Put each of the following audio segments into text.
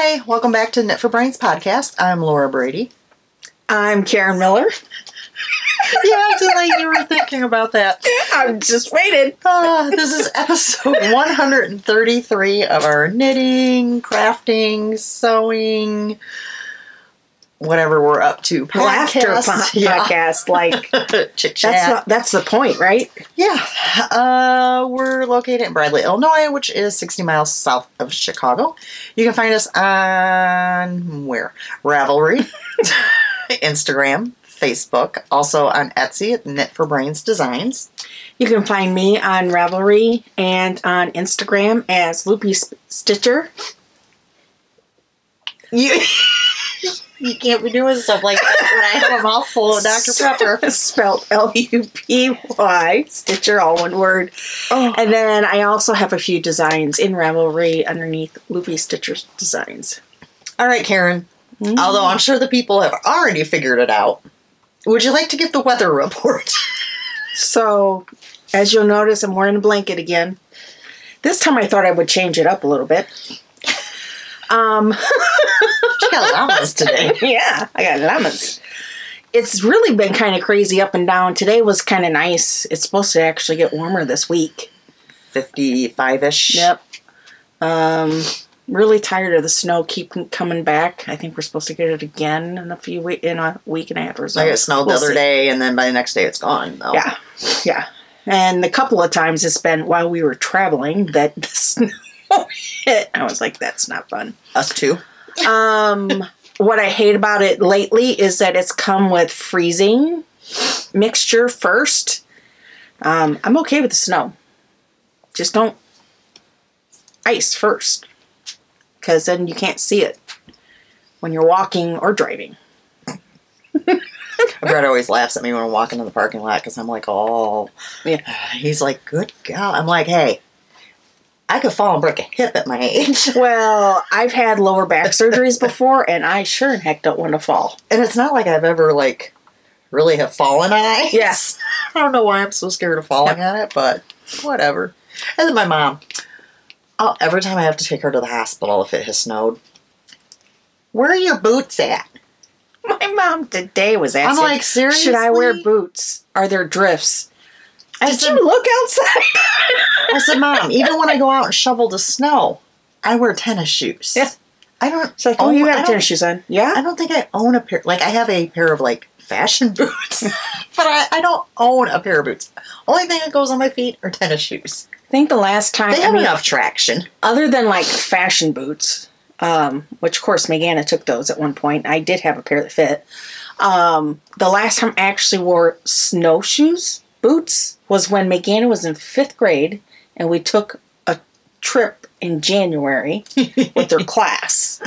Hi, welcome back to Knit for Brains podcast. I'm Laura Brady. I'm Karen Miller. Yeah, I feel like you were thinking about that. I'm just waiting. This is episode 133 of our knitting, crafting, sewing, whatever we're up to. Podcast, like chit chat. That's the point, right? Yeah. We're located in Bradley, Illinois, which is 60 miles south of Chicago. You can find us on where? Ravelry, Instagram, Facebook, also on Etsy at Knit for Brains Designs. You can find me on Ravelry and on Instagram as Loopy Stitcher. You can't be doing stuff like that when I have a mouthful of Dr. Pepper. Spelled L-U-P-Y, Stitcher, all one word. Oh. And then I also have a few designs in Ravelry underneath Loopy Stitcher Designs. All right, Karen. Although I'm sure the people have already figured it out, would you like to give the weather report? So, as you'll notice, I'm wearing a blanket again. This time I thought I would change it up a little bit. She got llamas today. Yeah, I got llamas. It's really been kind of crazy up and down. Today was kind of nice. It's supposed to actually get warmer this week. 55-ish. Yep. Really tired of the snow keep coming back. I think we're supposed to get it again in a week and a half or so. I got snowed the other day, and then by the next day it's gone. Though. Yeah, yeah. And a couple of times it's been while we were traveling that the snow hit. I was like, that's not fun. Us too. What I hate about it lately is that it's come with freezing mixture first. I'm okay with the snow. Just don't ice first, because then you can't see it when you're walking or driving. Brad always laughs at me when I'm walking in the parking lot because I'm like, oh. Yeah. He's like, good God. I'm like, hey, I could fall and break a hip at my age. Well, I've had lower back surgeries before, and I sure in heck don't want to fall. And it's not like I've ever, like, really have fallen on ice. Yes. I don't know why I'm so scared of falling on it, but whatever. And then my mom, every time I have to take her to the hospital if it has snowed, where are your boots at? My mom today was asking, I'm like, seriously? should I wear boots? Are there drifts? Did said, you look outside? I said, Mom, even when I go out and shovel the snow, I wear tennis shoes. Yeah. I don't. It's like, you have tennis shoes on. Yeah? I don't think I own a pair. Like, I have a pair of, like, fashion boots. But I don't own a pair of boots. Only thing that goes on my feet are tennis shoes. I think the last time... They have enough traction. Other than, like, fashion boots, which, of course, Megana took those at one point. I did have a pair that fit. The last time I actually wore boots, was when Megana was in 5th grade, and we took a trip in January with their class.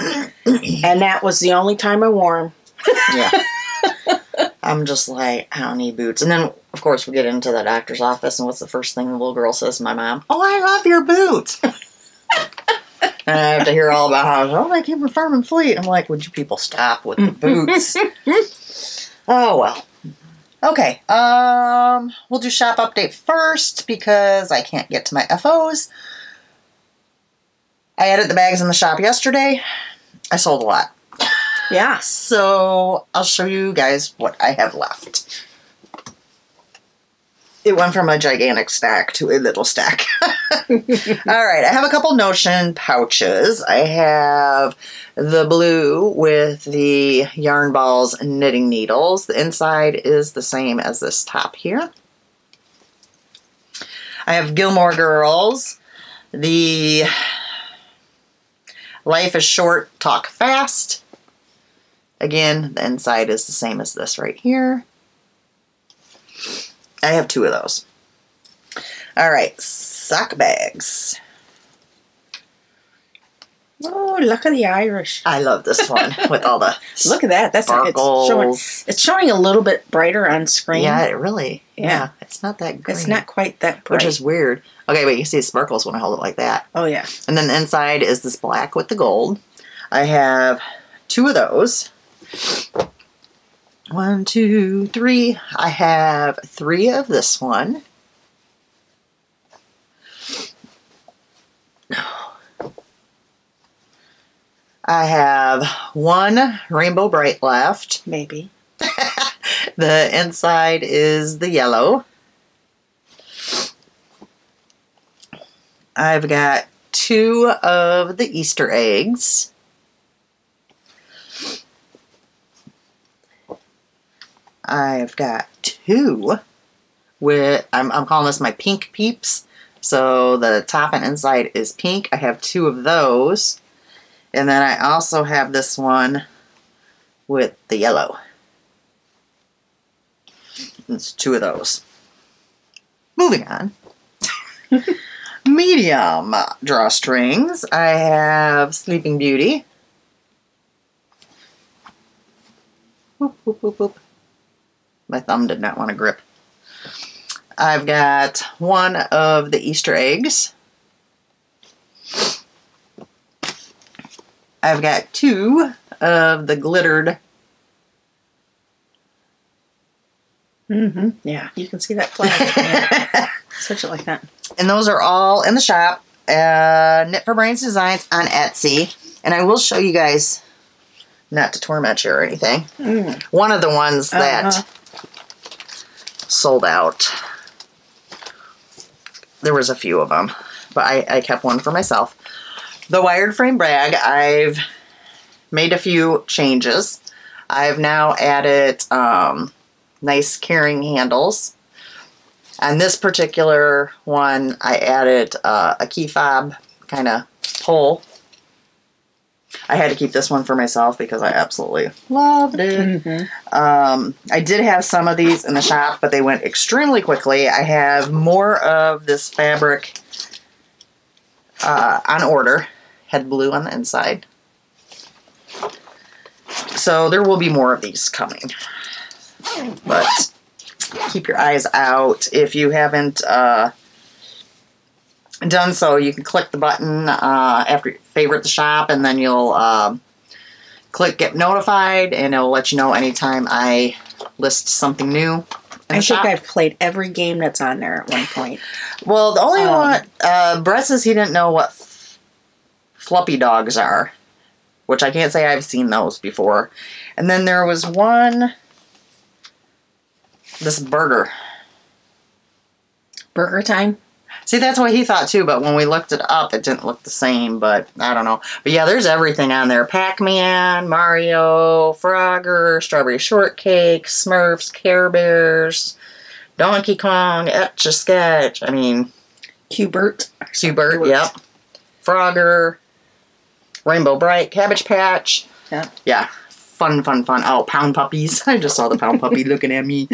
And that was the only time I wore them. Yeah. I'm just like, I don't need boots. And then, of course, we get into the doctor's office, and what's the first thing the little girl says to my mom? Oh, I love your boots. And I have to hear all about how, they came from Farm and Fleet. I'm like, would you people stop with the boots? Oh, well. Okay, we'll do shop update first because I can't get to my FOs. I added the bags in the shop yesterday. I sold a lot. Yeah. So I'll show you guys what I have left. It went from a gigantic stack to a little stack. All right, I have a couple Notion pouches. I have the blue with the yarn balls and knitting needles. The inside is the same as this top here. I have Gilmore Girls. The Life is Short, Talk Fast. Again, the inside is the same as this right here. I have 2 of those. All right, sock bags. Oh, look at the Irish. I love this one with all the look at that. That's sparkles. It's showing a little bit brighter on screen. Yeah, it really. Yeah. It's not that green. It's not quite that bright. Which is weird. Okay, but you can see the sparkles when I hold it like that. Oh, yeah. And then the inside is this black with the gold. I have 2 of those. 1, 2, 3. I have 3 of this one. I have one Rainbow Bright left. Maybe. The inside is the yellow. I've got 2 of the Easter eggs. I've got 2 with, I'm calling this my pink peeps. So the top and inside is pink. I have 2 of those. And then I also have this one with the yellow. It's 2 of those. Moving on. Medium drawstrings. I have Sleeping Beauty. Whoop, whoop, whoop, whoop. My thumb did not want to grip. I've got 1 of the Easter eggs. I've got 2 of the glittered. Yeah, you can see that flag. Switch it like that. And those are all in the shop. Knit for Brains Designs on Etsy. And I will show you guys, not to torment you or anything, one of the ones that sold out. There was a few of them, but I kept one for myself. The wired frame bag, I've made a few changes. I've now added nice carrying handles. On this particular one, I added a key fob kind of pole. I had to keep this one for myself because I absolutely loved it. I did have some of these in the shop, but they went extremely quickly. I have more of this fabric on order. Had blue on the inside. So there will be more of these coming. But keep your eyes out. If you haven't done so, you can click the button after you favorite the shop, and then you'll click get notified, and it'll let you know anytime I list something new. I think I've played every game that's on there at one point. Well, the only one, Brett says he didn't know what floppy dogs are, which I can't say I've seen those before. And then there was one, this burger. Burger time? See, that's what he thought too, but when we looked it up, it didn't look the same, but I don't know. But yeah, there's everything on there. Pac-Man, Mario, Frogger, Strawberry Shortcake, Smurfs, Care Bears, Donkey Kong, Etch-a-Sketch, I mean... Q-Bert, yep. Frogger, Rainbow Bright, Cabbage Patch. Yeah. Yeah. Fun. Oh, Pound Puppies. I just saw the Pound Puppy looking at me.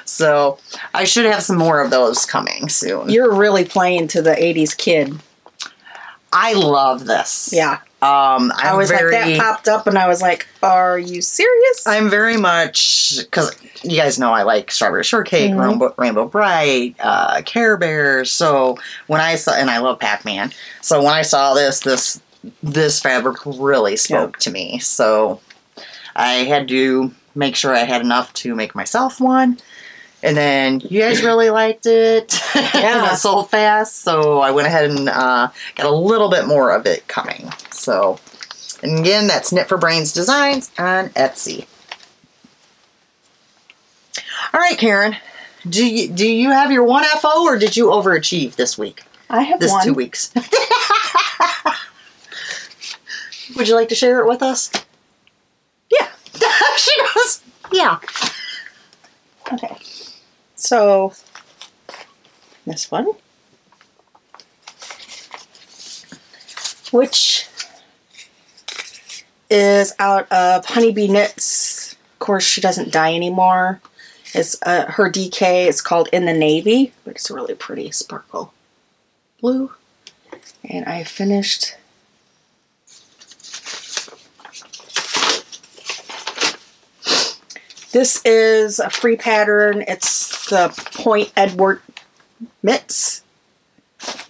So, I should have some more of those coming soon. You're really playing to the 80s kid. I love this. Yeah. I was like, that popped up and I was like, are you serious? I'm very much, because you guys know I like Strawberry Shortcake, Rainbow Bright, Care Bears. So, when I saw, and I love Pac-Man. So, when I saw this fabric really spoke to me. So, I had to make sure I had enough to make myself one. And then you guys really liked it. Yeah. It sold fast, so I went ahead and got a little bit more of it coming. So, and again, that's Knit for Brains Designs on Etsy. All right, Karen, do you have your 1FO, or did you overachieve this week? I have this 2 weeks. Would you like to share it with us? Yeah. She goes, yeah. Okay. So, this one, which is out of Honeybee Knits. Of course, she doesn't dye anymore. It's her DK. It's called In the Navy, but it's a really pretty sparkle blue. And I finished. This is a free pattern. It's the Point Edward mitts.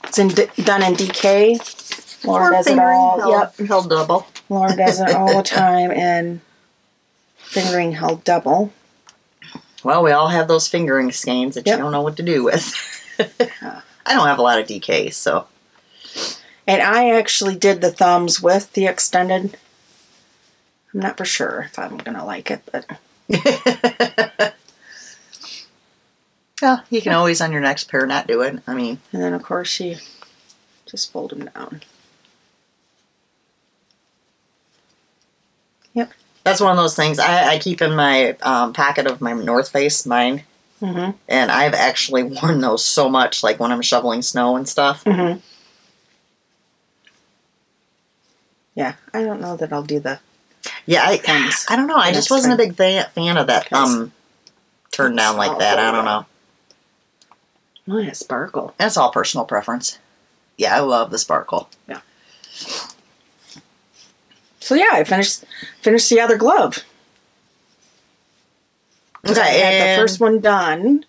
It's done in DK. Laura does it all. Yep, held double. Laura does it all the time, and fingering held double. Well, we all have those fingering skeins that you don't know what to do with. I don't have a lot of DK, so. And I actually did the thumbs with the extended. I'm not for sure if I'm going to like it, but... Well, you can always on your next pair not do it. I mean... And then, of course, you just fold them down. Yep. That's one of those things I keep in my pocket of my North Face, mine. Mm-hmm. And I've actually worn those so much, like when I'm shoveling snow and stuff. Mm-hmm. Yeah, I don't know that I'll do the... Yeah, I don't know. I just wasn't a big fan of that turn down like that. I don't know. Oh, yeah, sparkle. That's all personal preference. Yeah, I love the sparkle. Yeah. So yeah, I finished the other glove. Okay, I had the first one done.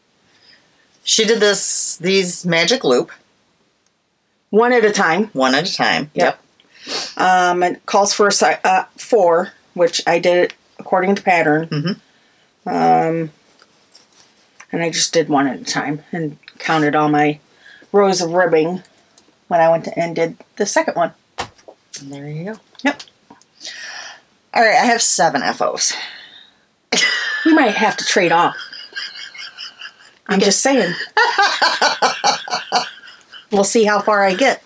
She did these magic loop. One at a time. One at a time. Yep. It calls for 4, which I did according to pattern. Mm-hmm. And I just did one at a time and counted all my rows of ribbing when I went to and did the second one. And there you go. Yep. All right, I have 7 FOs. We might have to trade off. I'm just saying. We'll see how far I get.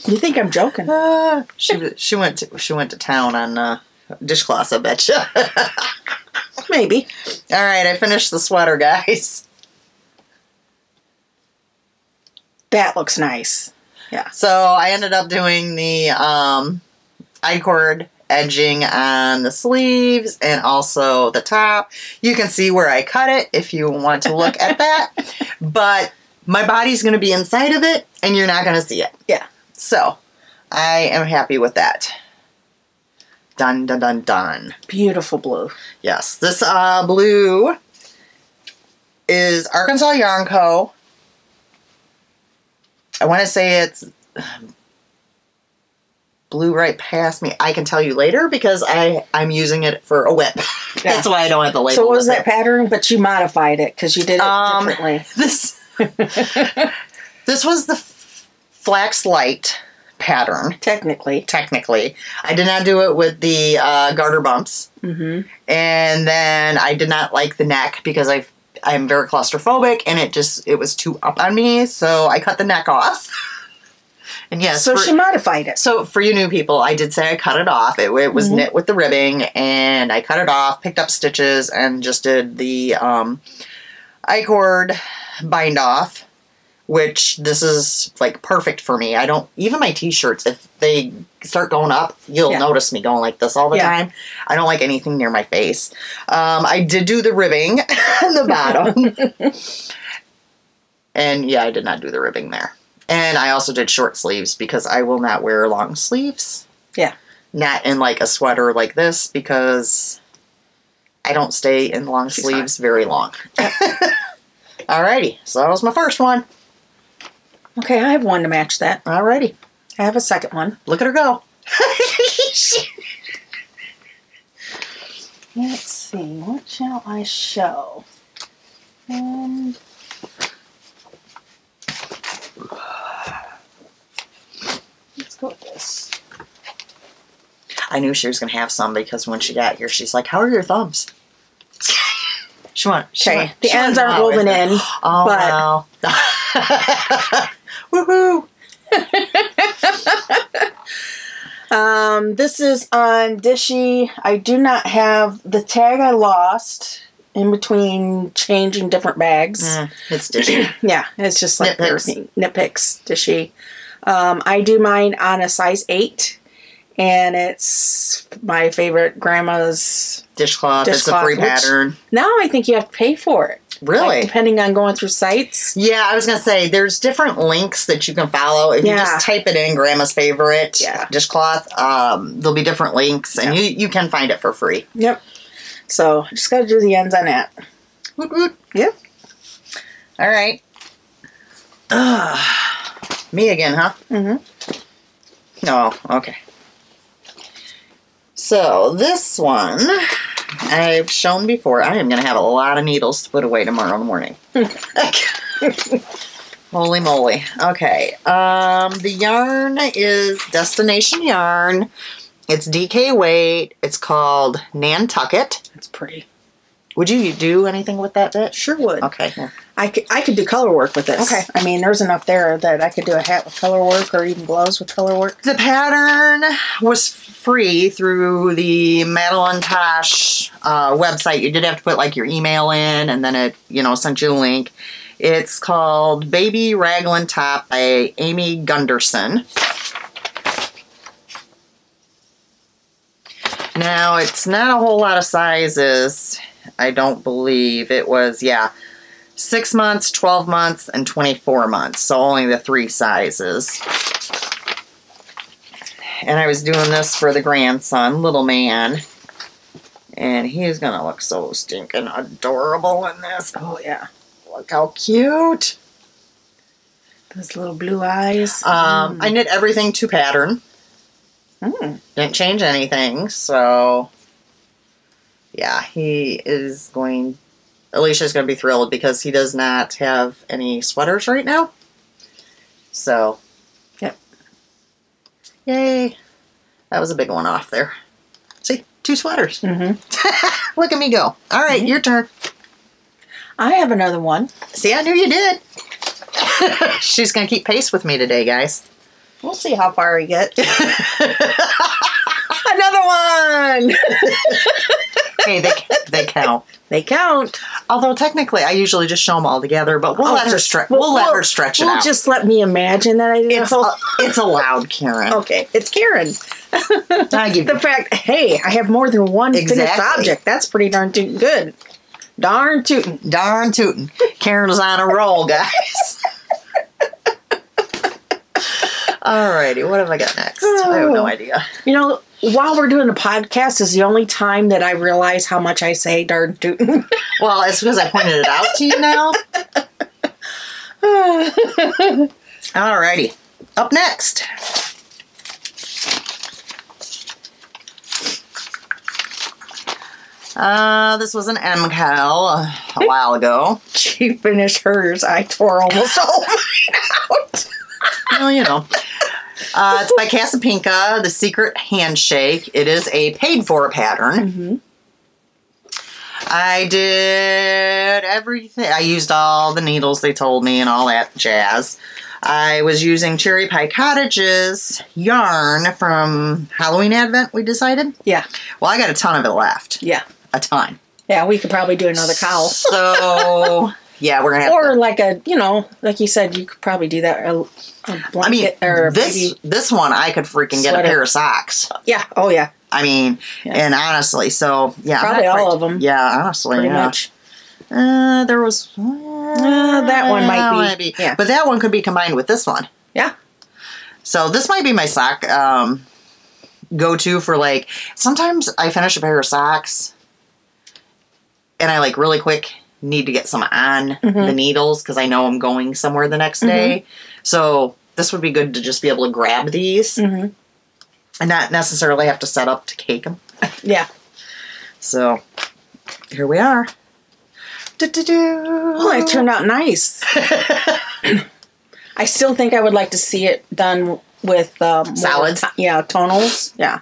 You think I'm joking? She went to town on dishcloths, I bet you. Maybe. All right, I finished the sweater, guys. That looks nice. Yeah. So I ended up doing the I-cord edging on the sleeves and also the top. You can see where I cut it if you want to look at that. But my body's going to be inside of it and you're not going to see it. Yeah. So I am happy with that. Done, done, done, done. Beautiful blue. Yes. This blue is Arkansas Yarn Co. I want to say it's blew right past me. I can tell you later because I'm using it for a whip. Yeah. That's why I don't have the label. So what was that pattern? But you modified it because you did it differently. This was the Flax Light pattern. Technically. I did not do it with the garter bumps. Mm-hmm. And then I did not like the neck because I'm very claustrophobic and it was too up on me. So I cut the neck off. And yes, so she modified it. So for you new people, I did say I cut it off. It was knit with the ribbing, and I cut it off, picked up stitches, and just did the I-cord bind off, which this is like perfect for me. I don't, even my t-shirts, if they start going up, you'll notice me going like this all the time. I don't like anything near my face. I did do the ribbing on the bottom. And yeah, I did not do the ribbing there. And I also did short sleeves because I will not wear long sleeves. Yeah. Not in like a sweater like this because I don't stay in long sleeves very long. Alrighty, so that was my first one. Okay, I have one to match that. Alrighty. I have a second one. Look at her go. Let's see, what shall I show? Let's go with this. I knew she was going to have some because when she got here, she's like, how are your thumbs? Okay, the ends aren't woven in. Oh, but wow. Woohoo! This is on Dishy. I do not have the tag. I lost in between changing different bags. It's Dishy. Yeah, it's just like Nitpicks. Dishy. I do mine on a size 8, and it's my favorite grandma's dishcloth. It's a free pattern. Now I think you have to pay for it. Really? Like, depending on going through sites. Yeah, I was going to say, there's different links that you can follow. If you just type it in, Grandma's Favorite dishcloth, there'll be different links, and you can find it for free. Yep. So, I just got to do the ends on that. Woot woot. Yep. All right. Me again, huh? Mm-hmm. Oh, okay. So, this one I've shown before. I am going to have a lot of needles to put away tomorrow morning. Holy moly. Okay. The yarn is Destination Yarn. It's DK weight. It's called Nantucket. It's pretty. Would you do anything with that bit? Sure would. Okay. Yeah. I could do color work with this. Okay. I mean, there's enough there that I could do a hat with color work or even gloves with color work. The pattern was free through the Madeline Tosh website. You did have to put like your email in, and then it, sent you a link. It's called Baby Raglan Top by Amy Gunderson. Now, it's not a whole lot of sizes. I don't believe it was, 6 months, 12 months, and 24 months. So only the 3 sizes. And I was doing this for the grandson, little man. And he's going to look so stinking adorable in this. Oh, yeah. Look how cute. Those little blue eyes. I knit everything to pattern. Didn't change anything, so yeah, Alicia's going to be thrilled because he does not have any sweaters right now. So, yep. Yay. That was a big one off there. See, 2 sweaters. Mm-hmm. Look at me go. All right, your turn. I have another one. See, I knew you did. She's going to keep pace with me today, guys. We'll see how far we get. Another one! Hey, they count. They count. Although technically, I usually just show them all together, but we'll let her stretch. We'll let her stretch it out. Just let me imagine that I did it's allowed, Karen. Okay, it's Karen. I give the fact, hey, I have more than one finished object. That's pretty darn tootin' good. Darn tootin'. Darn tootin'. Karen's on a roll, guys. Alrighty, what have I got next? I have no idea. While we're doing the podcast is the only time that I realize how much I say darn tootin'. Well, it's because I pointed it out to you now. Alrighty. Up next. This was an MCAL a while ago. She finished hers. I tore almost all of mine out. Well, it's by Casapinka, The Secret Handshake. It is a paid-for pattern. Mm-hmm. I did everything. I used all the needles they told me and all that jazz. I was using Cherry Pie Cottage's yarn from Halloween Advent, we decided. Yeah. Well, I got a ton of it left. Yeah. A ton. Yeah, we could probably do another cowl. So, yeah, we're going to have or like a, like you said, you could probably do that. A blanket or this one, I could freaking get a pair of socks. Yeah. Oh, yeah. And honestly, so, yeah. Probably all of them. Yeah, honestly, pretty much. There was... that one might be. Yeah. But that one could be combined with this one. Yeah. So this might be my sock go-to for, like... Sometimes I finish a pair of socks, and I, like, really quick need to get some on the needles, because I know I'm going somewhere the next day. So this would be good to just be able to grab these and not necessarily have to set up to cake them. Yeah. So here we are. Oh, it turned out nice. I still think I would like to see it done with solids. Tonals. Yeah.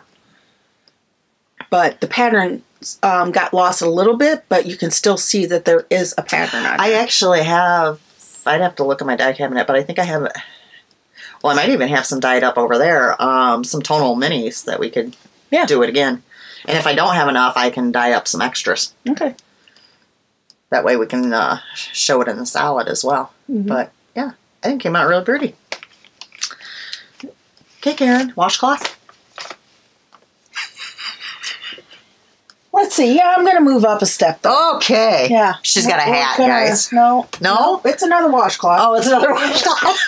But the pattern got lost a little bit, but you can still see that there is a pattern on it. I actually have, I'd have to look at my dye cabinet, but I think I have, well, I might even have some dyed up over there, some tonal minis that we could do it again. And if I don't have enough, I can dye up some extras. Okay. That way we can show it in the solid as well. But, yeah, I think it came out really pretty. Okay, Karen, washcloth. Let's see. Yeah, I'm going to move up a step, though. Okay. Yeah. She's got a hat, guys. No. No? It's another washcloth. Oh, it's another washcloth.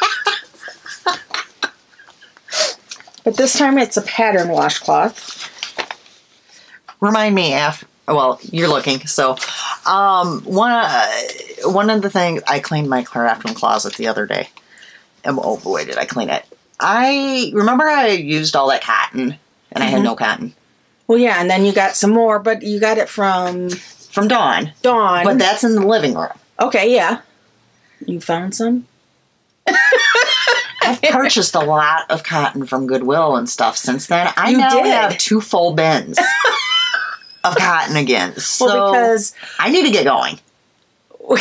But this time it's a pattern washcloth. Remind me, well, you're looking. So, one of the things, I cleaned my Crafty closet the other day. And oh boy, did I clean it. I remember I used all that cotton, and I had no cotton. Well, yeah, and then you got some more, but you got it from Dawn. Dawn. But that's in the living room. Okay, yeah. You found some? purchased a lot of cotton from Goodwill and stuff since then. I You now did. have 2 full bins of cotton again. So Well, because I need to get going. We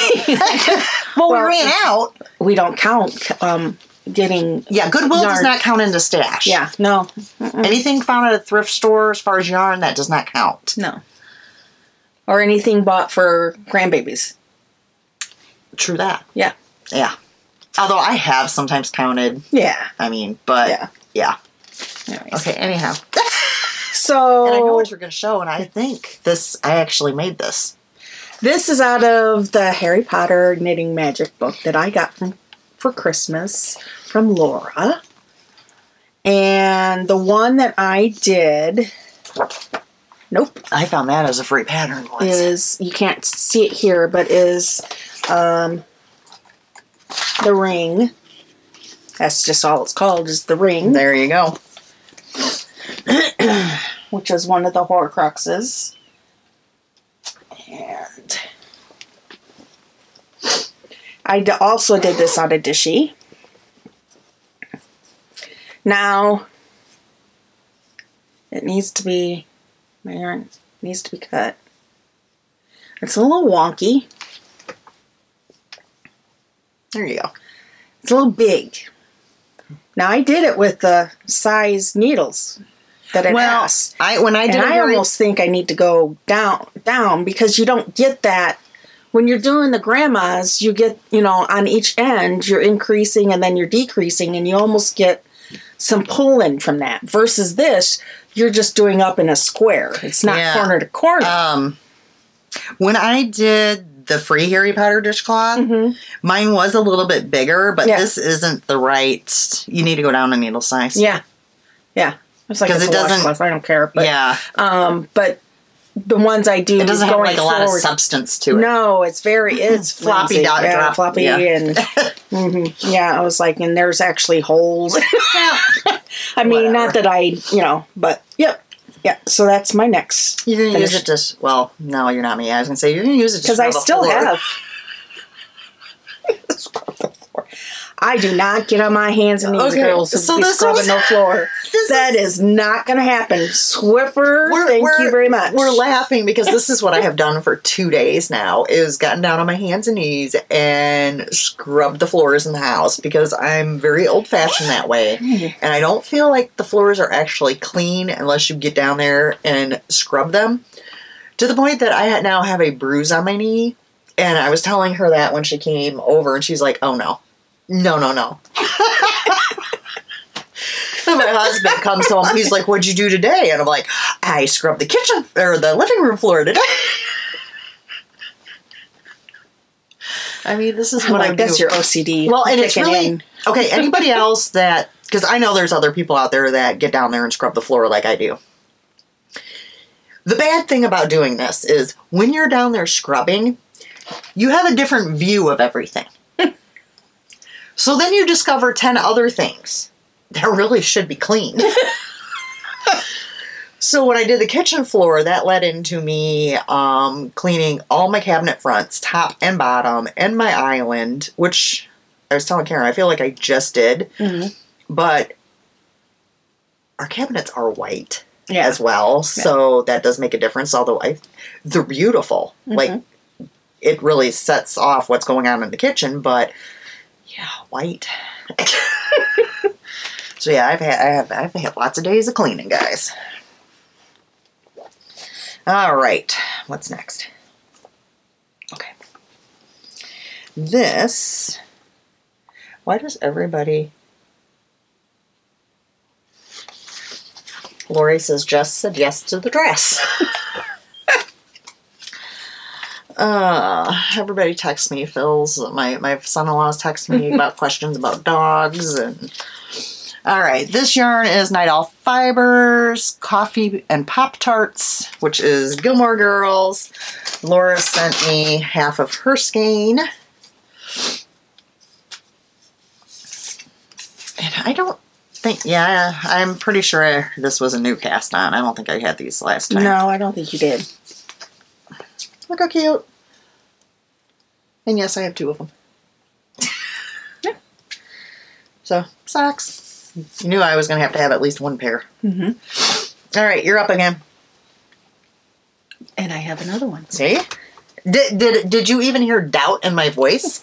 ran out. We don't count getting. Yeah, Goodwill does yarn. not count into stash. Yeah, no. Anything found at a thrift store as far as yarn, that does not count. No. Or anything bought for grandbabies. True that. Yeah. Yeah. Although I have sometimes counted. Yeah. I mean, but yeah. Anyways. Okay, anyhow. So. And I know what you're going to show, and I think I actually made this. This is out of the Harry Potter Knitting Magic book that I got for Christmas from Laura. And the one that I did, nope, I found that as a free pattern once. is, you can't see it here, but is the ring. That's just all it's called, is the ring. There you go. Which is one of the Horcruxes. And I also did this out of Dishy. Now, it needs to be, my yarn needs to be cut. It's a little wonky. There you go. It's a little big. Now, I did it with the size needles that it has. When I did And it, I almost think I need to go down because you don't get that. When you're doing the grandmas, you get, on each end, you're increasing and then you're decreasing, and you almost get some pull-in from that. Versus this, you're just doing up in a square. It's not corner to corner. When I did the free Harry Potter dishcloth, mine was a little bit bigger, but this isn't the right. You need to go down a needle size. Yeah. It's like it's it doesn't. washcloth. I don't care. But, yeah. But the ones I do, it doesn't have like a lot of forward, substance to it. No, it's floppy, flimsy. drop, floppy, and I was like, and there's actually holes. I mean, not that I, but yeah. So that's my next. You're gonna finish. use it to. Well, no, you're not me. I was gonna say you're gonna use it because I still have. I do not get on my hands and knees, girls, to be scrubbing the floor. That is not going to happen. Swiffer, thank you very much. We're laughing because this is what I have done for 2 days now, is gotten down on my hands and knees and scrubbed the floors in the house because I'm very old-fashioned that way. And I don't feel like the floors are actually clean unless you get down there and scrub them. To the point that I now have a bruise on my knee. And I was telling her that when she came over, and she's like, oh, no. No. And my husband comes home, he's like, what'd you do today? And I'm like, I scrubbed the kitchen, or the living room floor today. I mean, this is what I do. That's your OCD. Well, and it's really, okay, anybody else that, because I know there's other people out there that get down there and scrub the floor like I do. The bad thing about doing this is when you're down there scrubbing, you have a different view of everything. So then you discover 10 other things that really should be cleaned. So when I did the kitchen floor, that led into me cleaning all my cabinet fronts, top and bottom, and my island, which I was telling Karen, I feel like I just did. But our cabinets are white as well, so that does make a difference, although they're beautiful. Like, it really sets off what's going on in the kitchen, but yeah, white. So yeah, I've had lots of days of cleaning, guys. All right, what's next? Okay, this. Why does everybody? Lori says Jess said yes to the dress. Everybody texts me. My son-in-law's texting me about questions about dogs. And all right, this yarn is Night Owl Fibers, Coffee and Pop-Tarts, which is Gilmore Girls. Laura sent me half of her skein. And I don't think, I'm pretty sure this was a new cast on. I don't think I had these last time. No, I don't think you did. Look how cute. And yes, I have 2 of them. So, socks. You knew I was going to have at least one pair. Mm-hmm. All right, you're up again. And I have another one. See? Did you even hear doubt in my voice?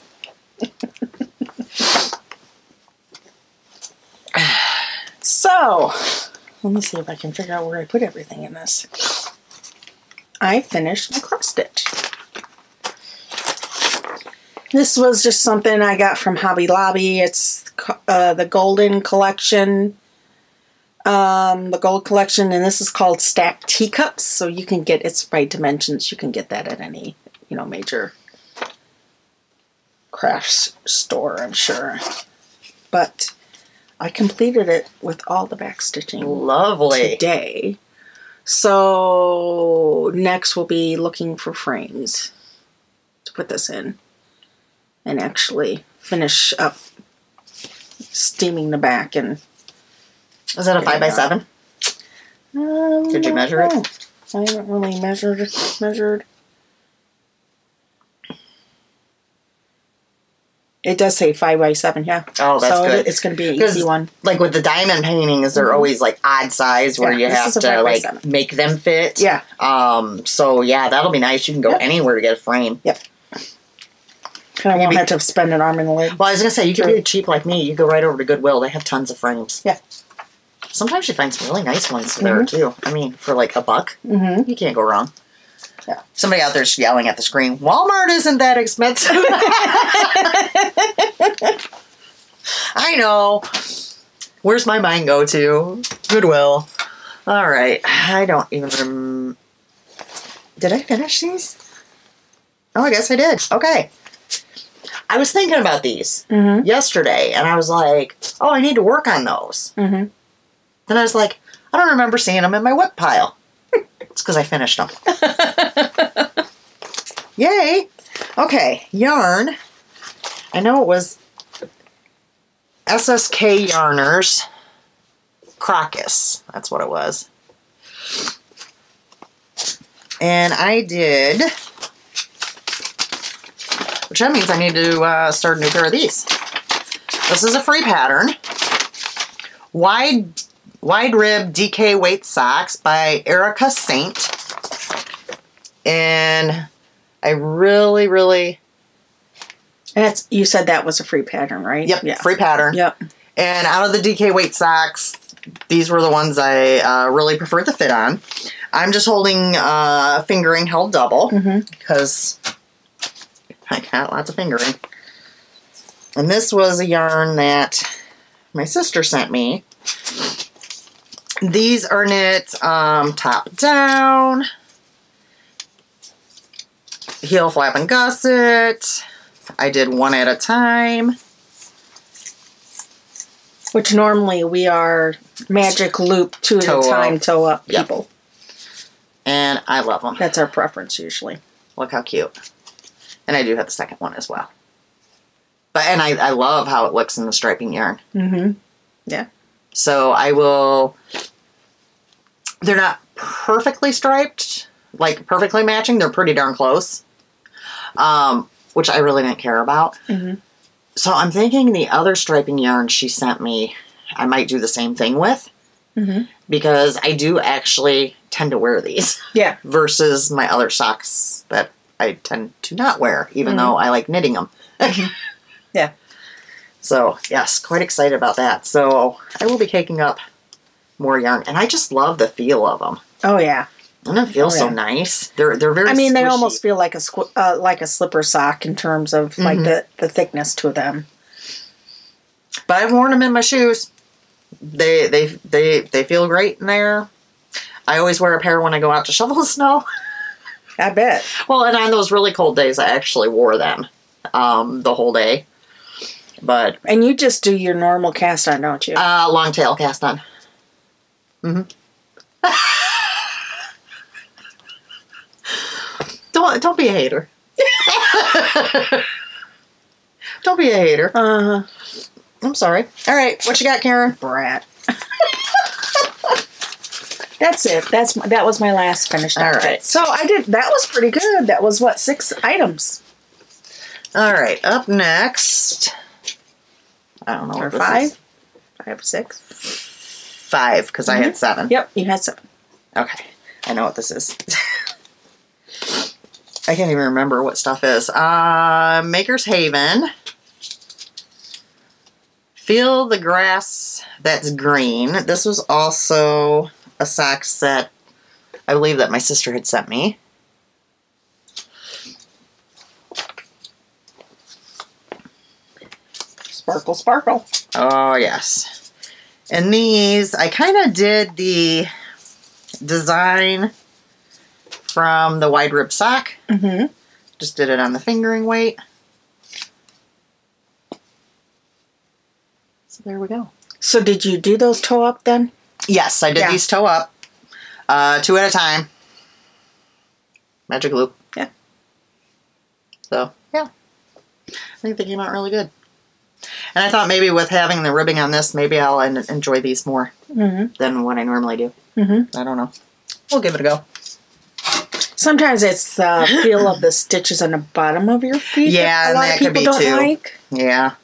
So, let me see if I can figure out where I put everything in this. I finished my cross stitch. This was just something I got from Hobby Lobby. It's the Golden Collection. The Gold Collection, and this is called Stacked Teacups. So you can get, it's by dimensions. You can get that at any, major crafts store, I'm sure. But I completed it with all the back stitching. Lovely. Today. So next we'll be looking for frames to put this in and actually finish up steaming the back. And is that a 5x7? Did you measure it? I haven't really measured. It does say 5x7, yeah. Oh, that's good. It's going to be an easy one. Like with the diamond paintings, they're always like odd size where you have to like make them fit. Yeah. So yeah, that'll be nice. You can go anywhere to get a frame. Yep. And I won't have to spend an arm and a leg. Well, I was gonna say you could be cheap like me. You go right over to Goodwill. They have tons of frames. Yeah. Sometimes you find some really nice ones there too. I mean, for like $1, you can't go wrong. Yeah. Somebody out there's yelling at the screen, Walmart isn't that expensive. I know. Where's my mind go to? Goodwill. All right. I don't even Did I finish these? Oh, I guess I did. Okay. I was thinking about these yesterday, and I was like, oh, I need to work on those. Then I was like, I don't remember seeing them in my whip pile. It's because I finished them. Yay. Okay, yarn. I know it was SSK Yarners Crocus. That's what it was. And I did, which that means I need to start a new pair of these. This is a free pattern. Wide Rib DK Weight Socks by Erica Saint. And I really... And you said that was a free pattern, right? Yep, yeah. Free pattern. Yep. And out of the DK Weight Socks, these were the ones I really preferred the fit on. I'm just holding fingering held double because I got lots of fingering. And this was a yarn that my sister sent me. These are knit top down, heel flap and gusset. I did one at a time. Which normally we are magic loop two at a time, toe up people. And I love them. That's our preference usually. Look how cute. And I do have the second one as well. And I love how it looks in the striping yarn. Yeah. So I will... They're not perfectly striped, like perfectly matching. They're pretty darn close. Which I really didn't care about. So I'm thinking the other striping yarn she sent me, I might do the same thing with. Because I do actually tend to wear these. Yeah. Versus my other socks that I tend to not wear, even though I like knitting them. Yeah. So, yes, quite excited about that. So, I will be taking up more yarn. And I just love the feel of them. Oh, yeah. And it feels so nice. They're very I mean, they squishy. almost feel like a slipper sock in terms of like the thickness to them. But I've worn them in my shoes. They feel great in there. I always wear a pair when I go out to shovel the snow. I bet. Well, and on those really cold days, I actually wore them the whole day. And you just do your normal cast on, don't you? Long tail cast on. Don't be a hater. Don't be a hater. I'm sorry. All right, what you got, Karen? Brat. That's it. That was my last finished outfit. All right. So that was pretty good. That was what, 6 items. All right, up next, I don't know Or what this 5? is. 5 or 6? 5, because I had 7. Yep, you had 7. Okay. I know what this is. I can't even remember what stuff is. Maker's Haven. Feel the Grass That's Green. This was also a sock set, I believe, that my sister had sent me. Sparkle, sparkle. Oh, yes. And these, I kind of did the design from the wide rib sock. Mm-hmm. Just did it on the fingering weight. So there we go. So did you do those toe up then? Yes, I did these toe up. 2 at a time. Magic loop. Yeah. So, yeah. I think they came out really good. And I thought maybe with having the ribbing on this, maybe I'll enjoy these more than what I normally do. I don't know. We'll give it a go. Sometimes it's the feel of the stitches on the bottom of your feet. Yeah, that a lot and of that could people be don't too. like. Yeah.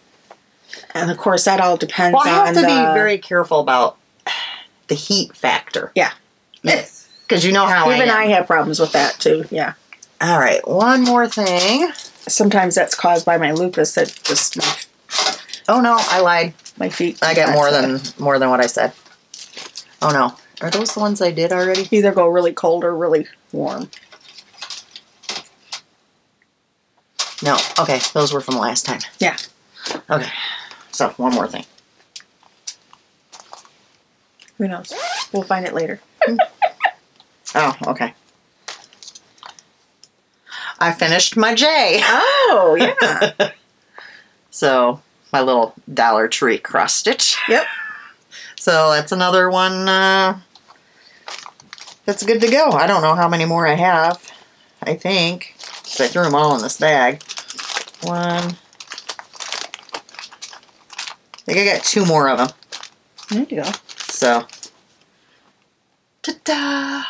And of course, that all depends Well, I have on to be very careful about the heat factor. Yeah. Because you know how Even I am. I have problems with that too. Yeah. All right, one more thing. Sometimes that's caused by my lupus. That just Oh no, I lied. my feet. I got more than what I said. Oh no, are those the ones I did already? Either go really cold or really warm. No. Okay, those were from last time. Yeah. Okay, so one more thing. Who knows? We'll find it later. Oh, okay. I finished my J. Oh, yeah. So my little Dollar Tree cross stitch. Yep. So that's another one that's good to go. I don't know how many more I have. I think. So I threw them all in this bag. One. I think I got 2 more of them. There you go. So. Ta-da!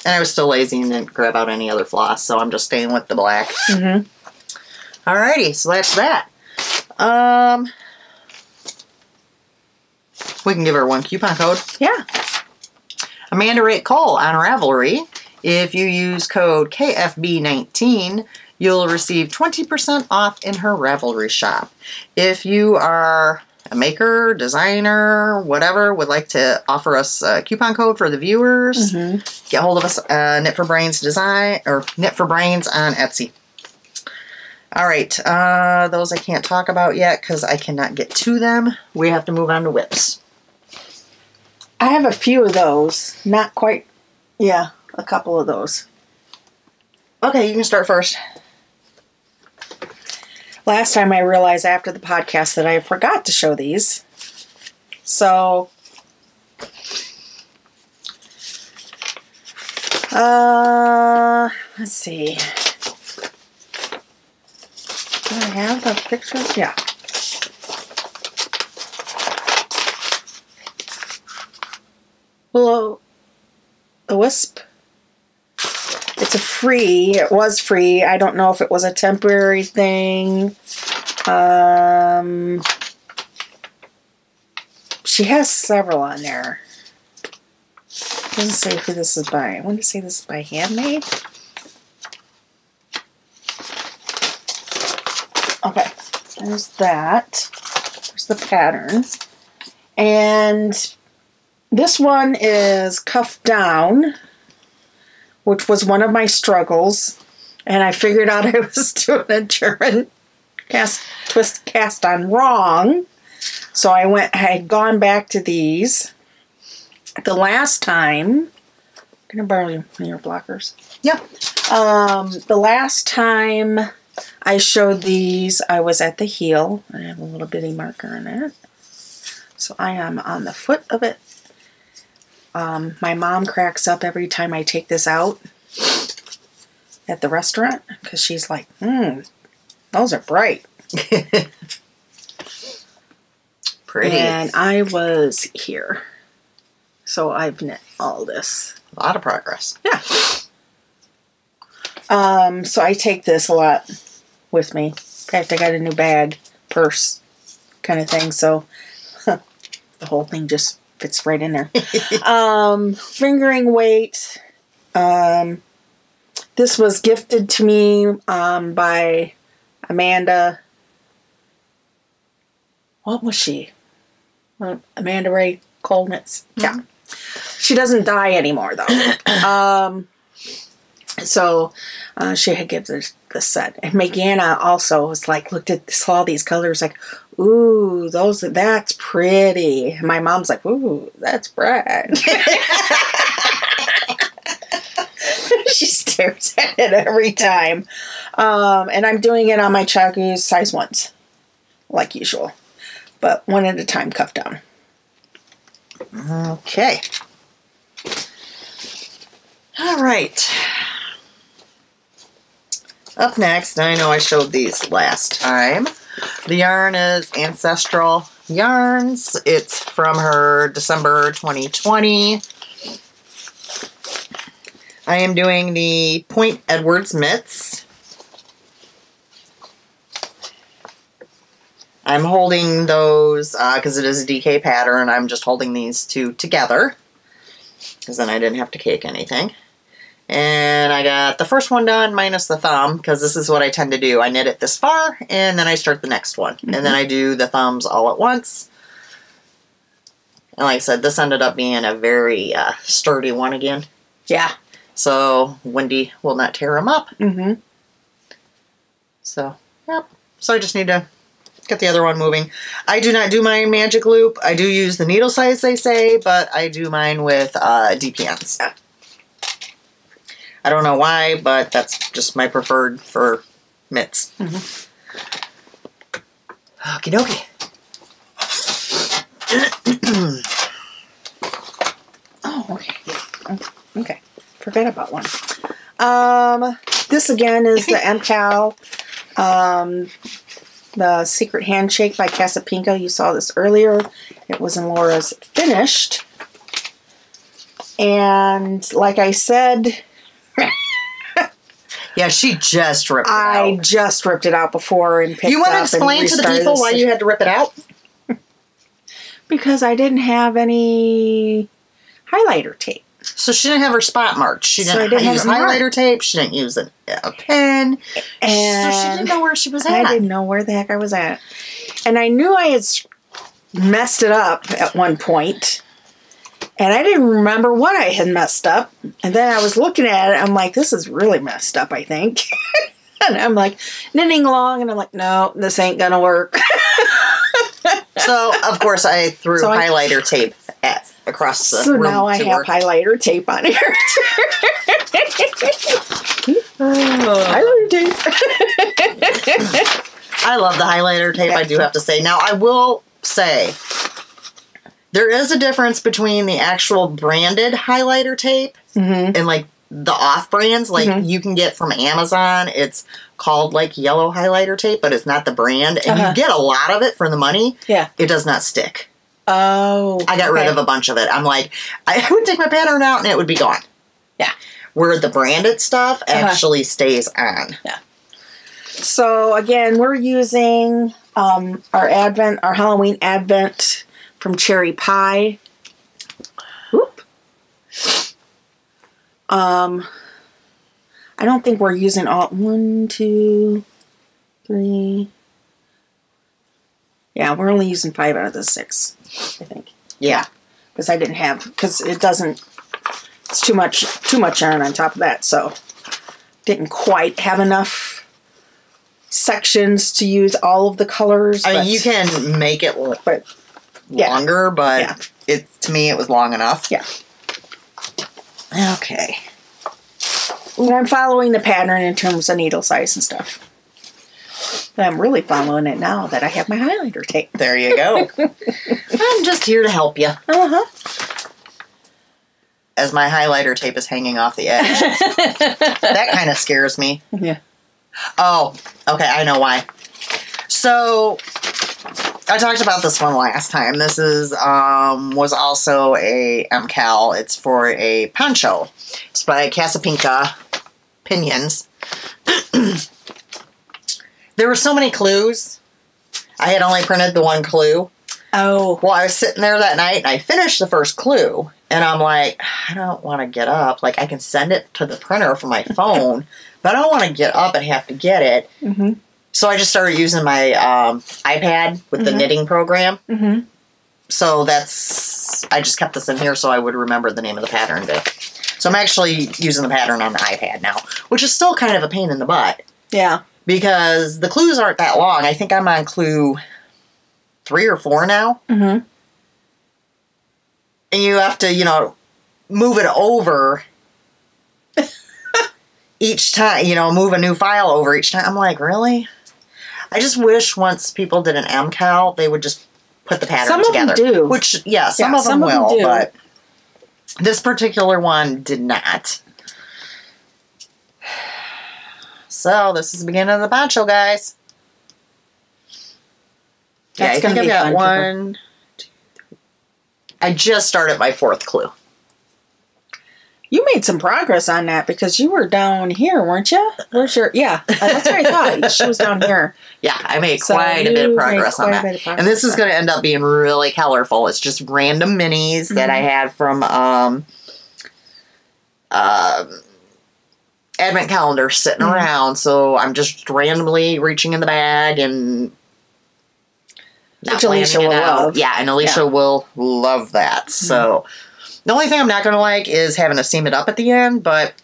And I was still lazy and didn't grab out any other floss, so I'm just staying with the black. Mm-hmm. Alrighty, so that's that. We can give her one coupon code. Yeah. Amanda Rate Cole on Ravelry. If you use code KFB19, you'll receive 20% off in her Ravelry shop. If you are a maker, designer, whatever, would like to offer us a coupon code for the viewers, get hold of us, Knit for Brains Design, or Knit for Brains on Etsy. All right, those I can't talk about yet because I cannot get to them. We have to move on to whips. I have a few of those. Not quite. Yeah, a couple of those. Okay, you can start first. Last time I realized after the podcast that I forgot to show these. So, let's see. Do I have the pictures? Yeah. Hello, the Wisp. It's a free. It was free. I don't know if it was a temporary thing. She has several on there. It doesn't say who this is by. I want to say this is by Handmade. Okay, there's that. There's the pattern. And this one is cuffed down, which was one of my struggles. And I figured out I was doing a German twist cast on wrong. So I had gone back to these. The last time, can I borrow your blockers? Yeah. The last time I showed these, I was at the heel. I have a little bitty marker on it. So I am on the foot of it. My mom cracks up every time I take this out at the restaurant because she's like, those are bright. Pretty. And I was here. So I've knit all this. A lot of progress. Yeah. So I take this a lot with me. In fact, I got a new bag, purse, kind of thing. So the whole thing just fits right in there. Fingering weight. This was gifted to me by Amanda. What was she? Amanda Ray Colnitz. Yeah. She doesn't die anymore, though. So she had given this set. And Meganna also was like, saw these colors, like, ooh, that's pretty. And my mom's like, ooh, that's bright. She stares at it every time. And I'm doing it on my Chagus size 1s, like usual. But one at a time, cuff down. Okay. All right. Up next, I know I showed these last time. The yarn is Ancestral Yarns. It's from her December 2020. I am doing the Point Edwards mitts. I'm holding those because it is a DK pattern. I'm just holding these two together because then I didn't have to cake anything. And I got the first one done minus the thumb because this is what I tend to do. I knit it this far and then I start the next one. And then I do the thumbs all at once. And like I said, this ended up being a very sturdy one again. Yeah. So Wendy will not tear them up. So, yep. So I just need to get the other one moving. I do not do mine magic loop. I do use the needle size, they say, but I do mine with DPNs. I don't know why, but that's just my preferred for mitts. Okie dokie. Oh, okay. Okay. Forgot about one. This again is the MCAL, the Secret Handshake by Casapinka. You saw this earlier. It was in Laura's finished. And like I said, yeah, she just ripped it out. I just ripped it out before and picked it up. You want to explain to the people why you had to rip it out? Because I didn't have any highlighter tape. So she didn't have her spot marked. She didn't use have highlighter tape. She didn't use a pen. And so she didn't know where she was at. I didn't know where the heck I was at. And I knew I had messed it up at one point. And I didn't remember what I had messed up. And then I was looking at it. I'm like, this is really messed up, I think. And I'm like knitting along. And I'm like, no, this ain't going to work. So, of course, I threw highlighter tape across the room. So now I have highlighter tape on here. Highlighter tape. I love the highlighter tape, I do have to say. Now, I will say, there is a difference between the actual branded highlighter tape and, like, the off-brands. Like, you can get from Amazon. It's called, like, yellow highlighter tape, but it's not the brand. And you get a lot of it for the money. Yeah. It does not stick. Oh. I got rid of a bunch of it. I'm like, I would take my pattern out and it would be gone. Yeah. Where the branded stuff actually stays on. Yeah. So, again, we're using our Halloween Advent from Cherry Pie. Whoop. I don't think we're using all 1, 2, 3. Yeah, we're only using 5 out of the 6, I think. Yeah. Because I didn't have, because it doesn't, it's too much yarn on top of that, so didn't quite have enough sections to use all of the colors. I mean, you can make it longer, but to me it was long enough. Yeah. Okay. And I'm following the pattern in terms of needle size and stuff. But I'm really following it now that I have my highlighter tape. There you go. I'm just here to help you. As my highlighter tape is hanging off the edge. That kind of scares me. Yeah. Oh, okay, I know why. So, I talked about this one last time. This is was also a MCAL. It's for a poncho. It's by Casapinka Pinions. There were so many clues. I had only printed the one clue. Oh. Well, I was sitting there that night and I finished the first clue. And I'm like, I don't want to get up. Like, I can send it to the printer from my phone, but I don't want to get up and have to get it. Mm-hmm. So I just started using my iPad with the knitting program. Mm-hmm. So I just kept this in here so I would remember the name of the pattern. So I'm actually using the pattern on the iPad now, which is still kind of a pain in the butt. Yeah. Because the clues aren't that long. I think I'm on clue 3 or 4 now. Mm-hmm. And you have to, move it over each time, move a new file over each time. I'm like, really? I just wish once people did an MCal, they would just put the pattern together. Some of them do. Which, some of them will, but this particular one did not. So, this is the beginning of the poncho, guys. That's going to be got fun. 1, 2, 3. I just started my 4th clue. You made some progress on that because you were down here, weren't you? Yeah, that's what I thought. She was down here. Yeah, I made quite a bit of progress on that. And this is going to end up being really colorful. It's just random minis that I had from advent calendar sitting around. So I'm just randomly reaching in the bag and which Alisha will love. Yeah, and Alisha will love that. So the only thing I'm not going to like is having to seam it up at the end, but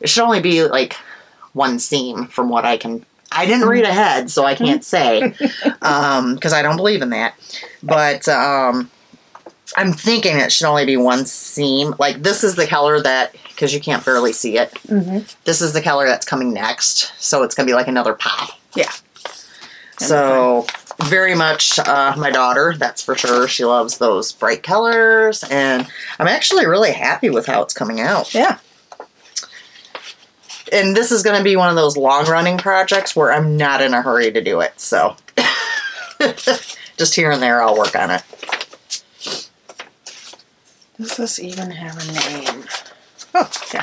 it should only be like one seam from what I can. I didn't read ahead, so I can't say because I don't believe in that. But I'm thinking it should only be one seam. Like this is the color that, because you can't barely see it. This is the color that's coming next, so it's going to be like another pop. Yeah. So very much my daughter, that's for sure. She loves those bright colors, and I'm actually really happy with how it's coming out. Yeah. And this is going to be one of those long-running projects where I'm not in a hurry to do it, so just here and there I'll work on it. Does this even have a name? Oh, yeah.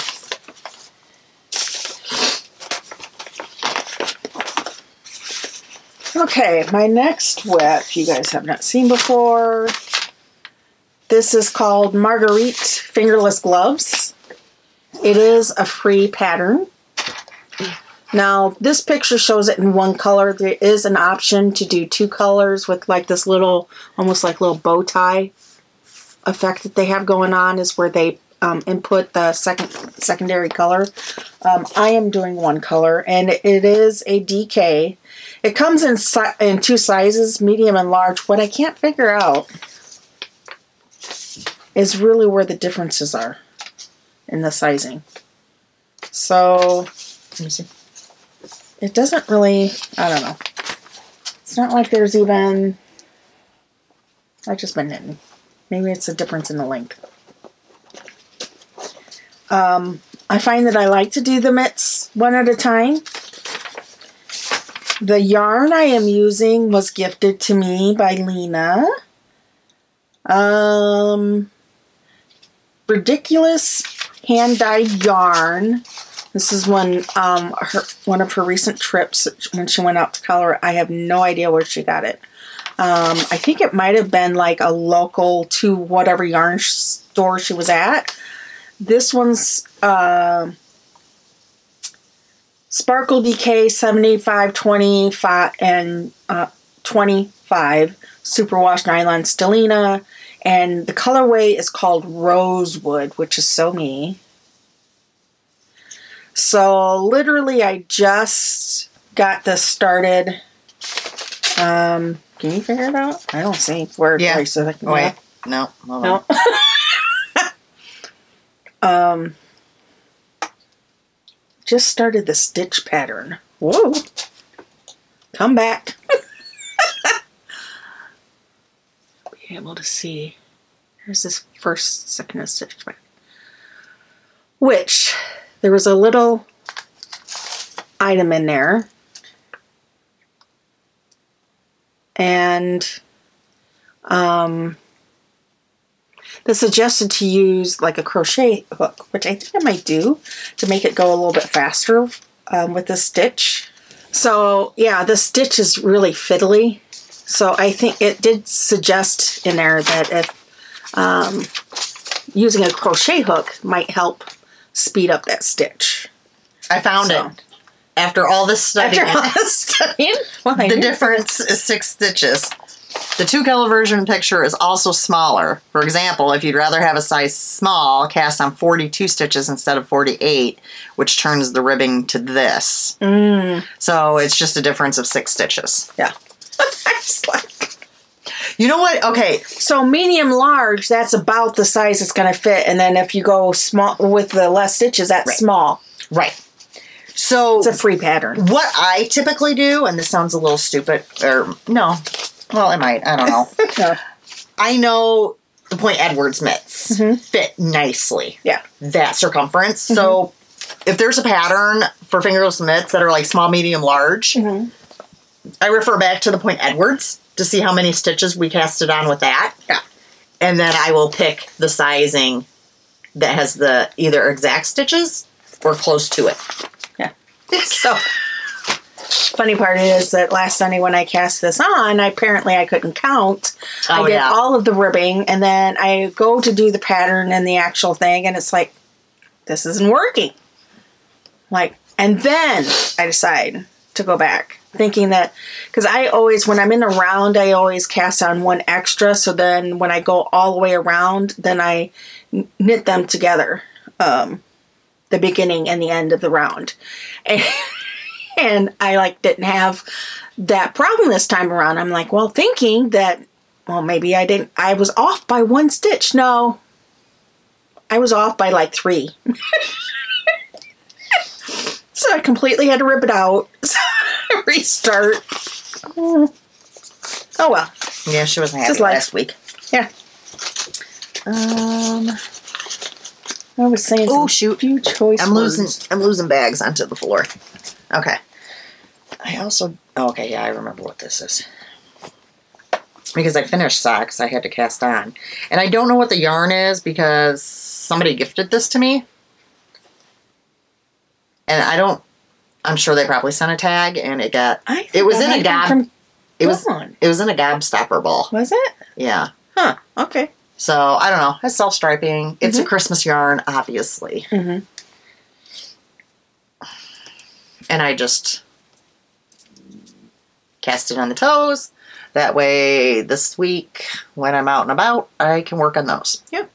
Okay, my next whip you guys have not seen before. This is called Marguerite Fingerless Gloves. It is a free pattern. Now, this picture shows it in one color. There is an option to do 2 colors with like this little, almost like little bow tie effect that they have going on is where they input the secondary color. I am doing 1 color, and it is a DK. It comes in 2 sizes, medium and large. What I can't figure out is really where the differences are in the sizing. So, let me see. It doesn't really, I don't know. It's not like there's even, I've just been knitting. Maybe it's a difference in the length. I find that I like to do the mitts one at a time. The yarn I am using was gifted to me by Lena. Ridiculous hand-dyed yarn. This is one of her recent trips when she went out to color. I have no idea where she got it. I think it might have been like a local to whatever yarn store she was at. This one's Sparkle DK 75, 25, and 25 superwash nylon stellina, and the colorway is called Rosewood, which is so me. So literally, I just got this started. Can you figure it out? I don't see where places I can. Wait, no, hold on. Just started the stitch pattern. Whoa. Come back. Be able to see. Here's this first second of stitch pattern. Which, there was a little item in there. And, they suggested to use like a crochet hook, which I think I might do to make it go a little bit faster with this stitch. So yeah, the stitch is really fiddly. So I think it did suggest in there that if using a crochet hook might help speed up that stitch. I found it. After all this studying, the difference is 6 stitches. The 2 color version picture is also smaller. For example, if you'd rather have a size small, cast on 42 stitches instead of 48, which turns the ribbing to this. So it's just a difference of 6 stitches. Yeah. It's like, you know what? Okay. So medium large, that's about the size it's going to fit. And then if you go small with the less stitches, that's small. Right. So it's a free pattern. What I typically do, and this sounds a little stupid, or no, well, it might. I don't know. No. I know the Point Edwards mitts fit nicely. Yeah. That circumference. So if there's a pattern for fingerless mitts that are like small, medium, large, I refer back to the Point Edwards to see how many stitches we casted on with that. Yeah. And then I will pick the sizing that has the either exact stitches or close to it. Yeah. So funny part is that last Sunday when I cast this on, I couldn't count. I did all of the ribbing, and then I go to do the pattern and the actual thing, and it's like, this isn't working. Like, and then I decide to go back, thinking that, because I always, when I'm in a round, I always cast on one extra, so then when I go all the way around, then I knit them together, the beginning and the end of the round. And I like didn't have that problem this time around. I'm like, well, thinking that, well, maybe I was off by 1 stitch. No, I was off by like 3. So I completely had to rip it out, restart. Oh well. Yeah, she wasn't happy last week. Yeah. I was saying, oh shoot, few choice I'm words. losing bags onto the floor. Okay. I also, okay, yeah, I remember what this is. Because I finished socks, I had to cast on. And I don't know what the yarn is because somebody gifted this to me. And I'm sure they probably sent a tag and it was in a gobstopper ball. Was it? Yeah. Huh, okay. So, I don't know. It's self-striping. It's a Christmas yarn, obviously. And I just cast it on the toes. That way, this week, when I'm out and about, I can work on those. Yeah.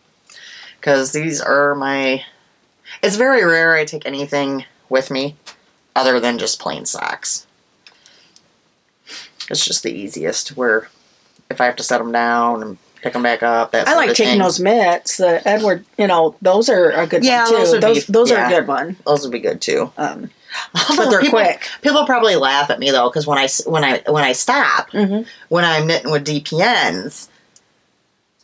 Because these are it's very rare I take anything with me other than just plain socks. It's just the easiest, where if I have to set them down and pick them back up, I like taking those mitts. The Edward, those are a good one too. Those are a good one. Those would be good too. But they're quick. People probably laugh at me though, because when I stop, when I'm knitting with DPNs,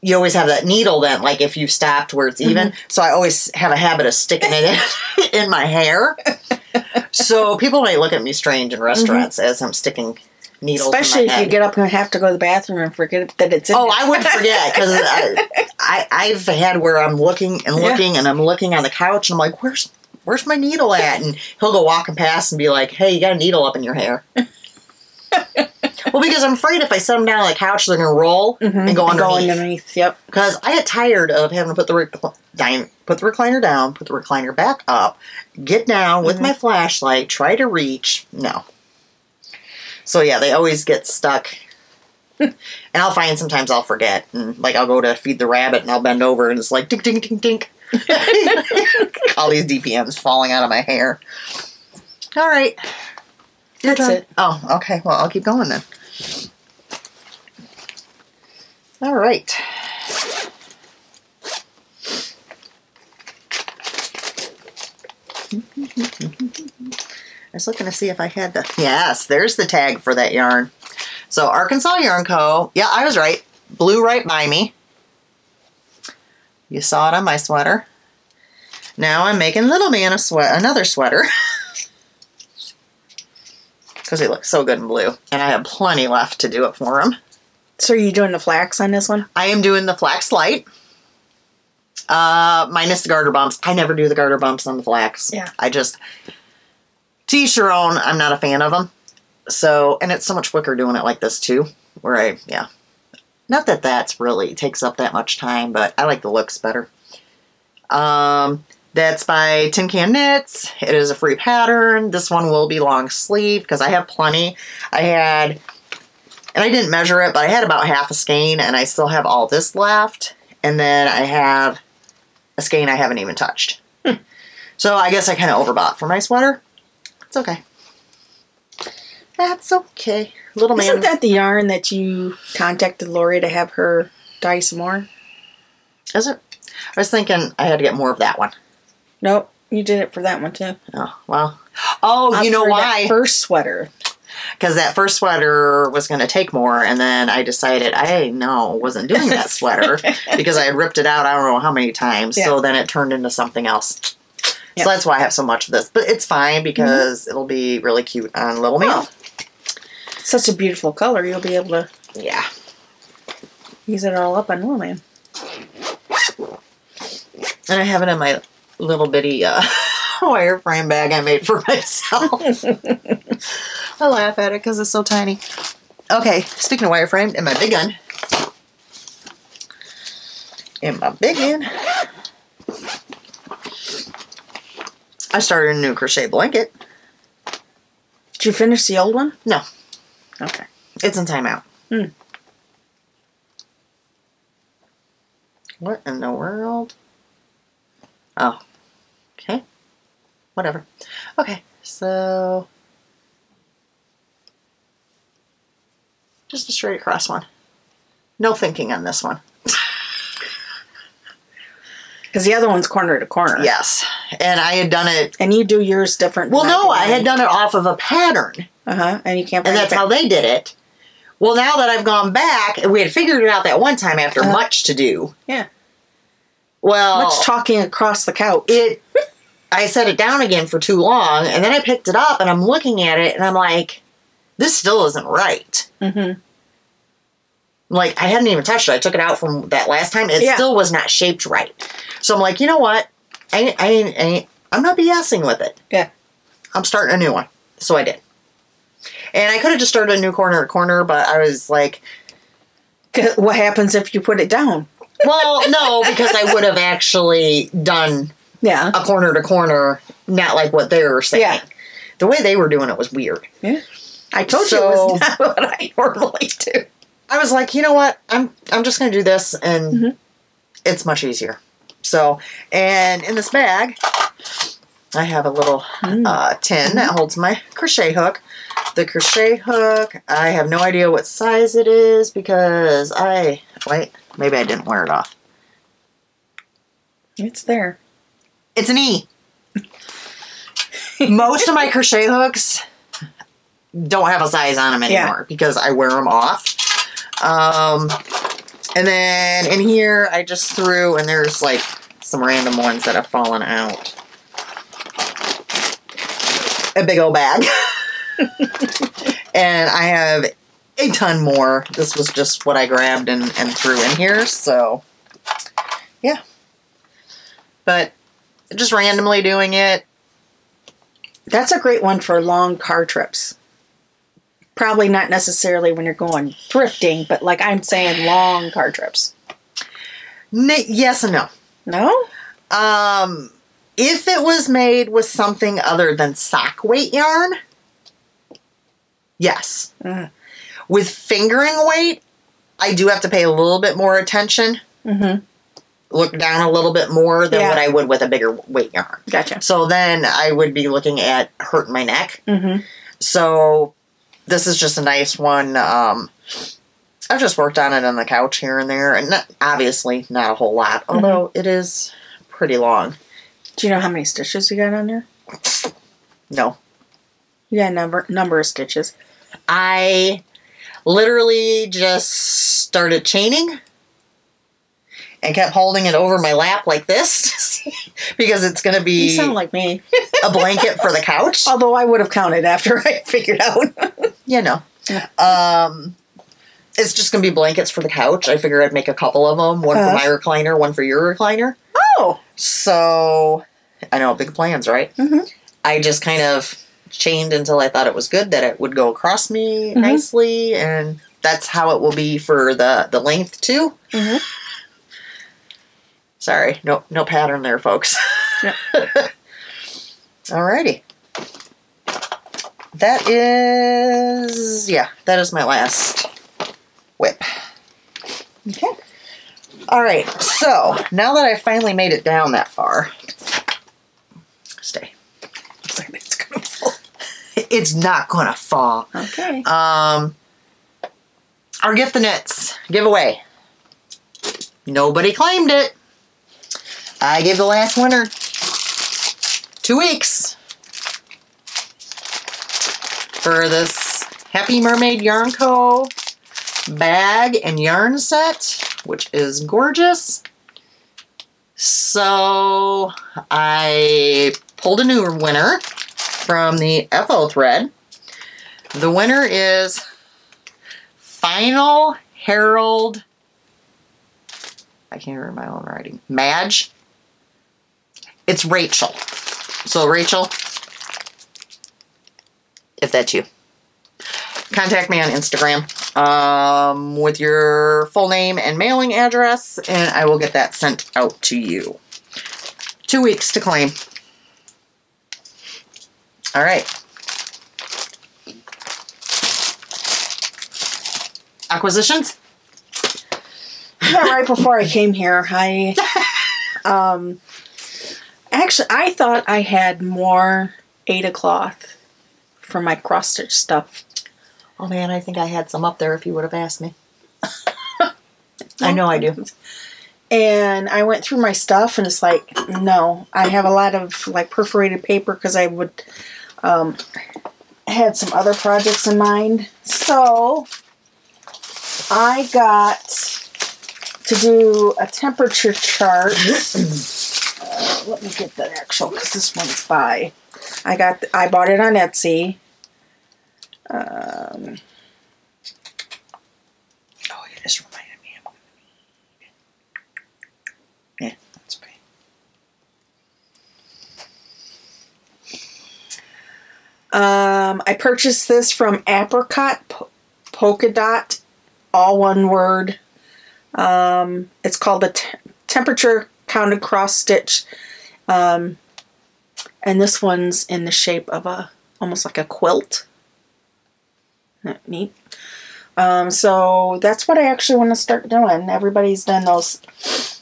you always have that needle then, like if you've stopped where it's even. So I always have a habit of sticking it in my hair. So people might look at me strange in restaurants as I'm sticking needles Especially in my head. If you get up and have to go to the bathroom and forget that it's in there. I would forget, because I've had where I'm looking and looking and I'm looking on the couch and I'm like, where's my needle at? And he'll go walking past and be like, hey, you got a needle up in your hair. Well, because I'm afraid if I set them down on the couch, they're going to roll and go underneath. Yep. Because I get tired of having to put the recliner down, put the recliner back up, get down with my flashlight, try to reach. No. So, yeah, they always get stuck. And I'll find sometimes I'll forget. And, like, I'll go to feed the rabbit and I'll bend over and it's like, dink, dink, dink, dink. All these DPMs falling out of my hair. All right. That's it. Oh, okay. Well, I'll keep going then. All right. I was looking to see if I had the... Yes, there's the tag for that yarn. So, Arkansas Yarn Co. Yeah, I was right. Blew right by me. You saw it on my sweater. Now I'm making Little Man another sweater. Because he looks so good in blue. And I have plenty left to do it for him. So are you doing the flax on this one? I am doing the flax light. Minus the garter bumps. I never do the garter bumps on the flax. Yeah. I just... To each your own. I'm not a fan of them. So, and it's so much quicker doing it like this too. yeah. Not that that's really takes up that much time, but I like the looks better. That's by Tin Can Knits. It is a free pattern. This one will be long sleeve because I have plenty. And I didn't measure it, but I had about half a skein, and I still have all this left. And then I have a skein I haven't even touched. So I guess I kind of overbought for my sweater. It's okay. That's okay. Little man. Isn't that the yarn that you contacted Lori to have her dye some more? Is it? I was thinking I had to get more of that one. Nope. You did it for that one, too. Oh, well. Oh, you know why? That first sweater. Because that first sweater was going to take more, and then I decided I wasn't doing that sweater because I had ripped it out I don't know how many times. Yeah. So then it turned into something else. Yep. So that's why I have so much of this. But it's fine because it'll be really cute on Little Man. Oh. Such a beautiful color. You'll be able to use it all up on Little Man. And I have it in my little bitty wireframe bag I made for myself. I laugh at it because it's so tiny. Okay, speaking of wireframe, in my big gun. I started a new crochet blanket. Did you finish the old one? No. Okay. It's in timeout. What in the world? Oh. Okay. Whatever. Okay, so just a straight across one. No thinking on this one. Because the other one's corner to corner. Yes. And I had done it. And you do yours different. Well, no, I had done it off of a pattern. And you can't. And that's how they did it. Well, now that I've gone back, we had figured it out that one time after much to do. Yeah. Well, much talking across the couch. I set it down again for too long, and then I picked it up, and I'm looking at it, and I'm like, this still isn't right. Like, I hadn't even touched it. I took it out from that last time. It still was not shaped right. So I'm like, you know what? I'm not BSing with it. Yeah. I'm starting a new one. So I did. And I could have just started a new corner to corner, but I was like... What happens if you put it down? Well, no, because I would have actually done a corner to corner, not like what they were saying. Yeah. The way they were doing it was weird. Yeah. I told you it was not what I normally do. I was like, you know what? I'm just going to do this, and it's much easier. So, and in this bag, I have a little tin that holds my crochet hook. The crochet hook, I have no idea what size it is because maybe I didn't wear it off. It's there. It's an E. Most of my crochet hooks don't have a size on them anymore because I wear them off. And then in here, I just threw, and there's like some random ones that have fallen out. A big old bag. And I have a ton more. This was just what I grabbed and threw in here, so yeah. But just randomly doing it. That's a great one for long car trips. Probably not necessarily when you're going thrifting, but like I'm saying, long car trips. Yes and no. No? If it was made with something other than sock weight yarn, yes. With fingering weight, I do have to pay a little bit more attention. Look down a little bit more than what I would with a bigger weight yarn. Gotcha. So then I would be looking at hurting my neck. So this is just a nice one. I've just worked on it on the couch here and there, and obviously not a whole lot, although it is pretty long. Do you know how many stitches you got on there? No. You got a number of stitches. I literally just started chaining and kept holding it over my lap like this because it's going to be you sound like me. A blanket for the couch. Although I would have counted after I figured out. You know. It's just going to be blankets for the couch. I figured I'd make a couple of them. One for my recliner, one for your recliner. Oh. So, I know, big plans, right? I just kind of chained until I thought it was good, that it would go across me nicely, and that's how it will be for the length too. Mm-hmm. Sorry, no pattern there, folks. Yep. Alrighty. That is my last whip. Okay. Alright, so now that I finally made it down that far, stay. Looks like it's gonna fall. It's not gonna fall. Okay. Our gift the knits giveaway. Nobody claimed it. I gave the last winner 2 weeks for this Happy Mermaid Yarn Co. bag and yarn set, which is gorgeous. So I pulled a new winner from the FO thread. The winner is Final Herald. I can't remember my own writing. Madge. It's Rachel. So Rachel, if that's you, contact me on Instagram with your full name and mailing address, and I will get that sent out to you. 2 weeks to claim. All right. Acquisitions? Yeah, right before I came here, actually, I thought I had more Ada cloth for my cross stitch stuff. Oh man, I think I had some up there if you would have asked me. I know I do. And I went through my stuff and it's like, no, I have a lot of like perforated paper because I would had some other projects in mind. So I got to do a temperature chart. Let me get the actual, because this one's by. I bought it on Etsy. Oh, you just reminded me. Yeah, that's okay. I purchased this from Apricot Polka Dot, all one word. It's called the Temperature Counted Cross Stitch. And this one's in the shape of almost like a quilt. Isn't that neat? So that's what I actually want to start doing. Everybody's done those.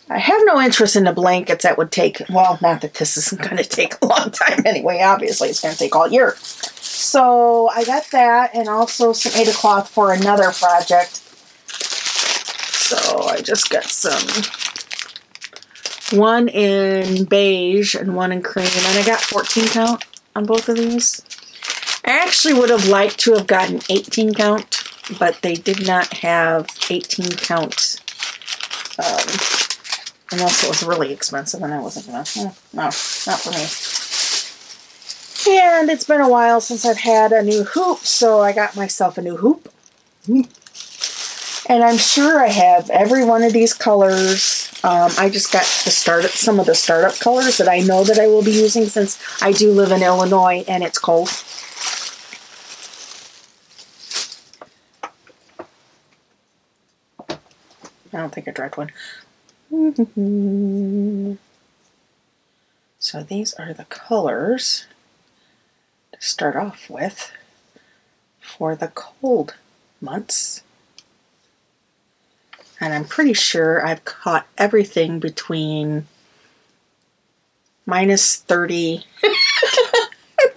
I have no interest in the blankets that would take, well, not that this isn't going to take a long time anyway. Obviously, it's going to take all year. So I got that and also some Ada cloth for another project. So I just got one in beige and one in cream. And I got 14 count on both of these. I actually would have liked to have gotten 18 count, but they did not have 18 count. Unless it was really expensive and I wasn't going to. No, not for me. And it's been a while since I've had a new hoop, so I got myself a new hoop. And I'm sure I have every one of these colors. I just got some of the startup colors that I know that I will be using since I do live in Illinois and it's cold. I don't think I tried one. So these are the colors to start off with for the cold months. And I'm pretty sure I've caught everything between minus 30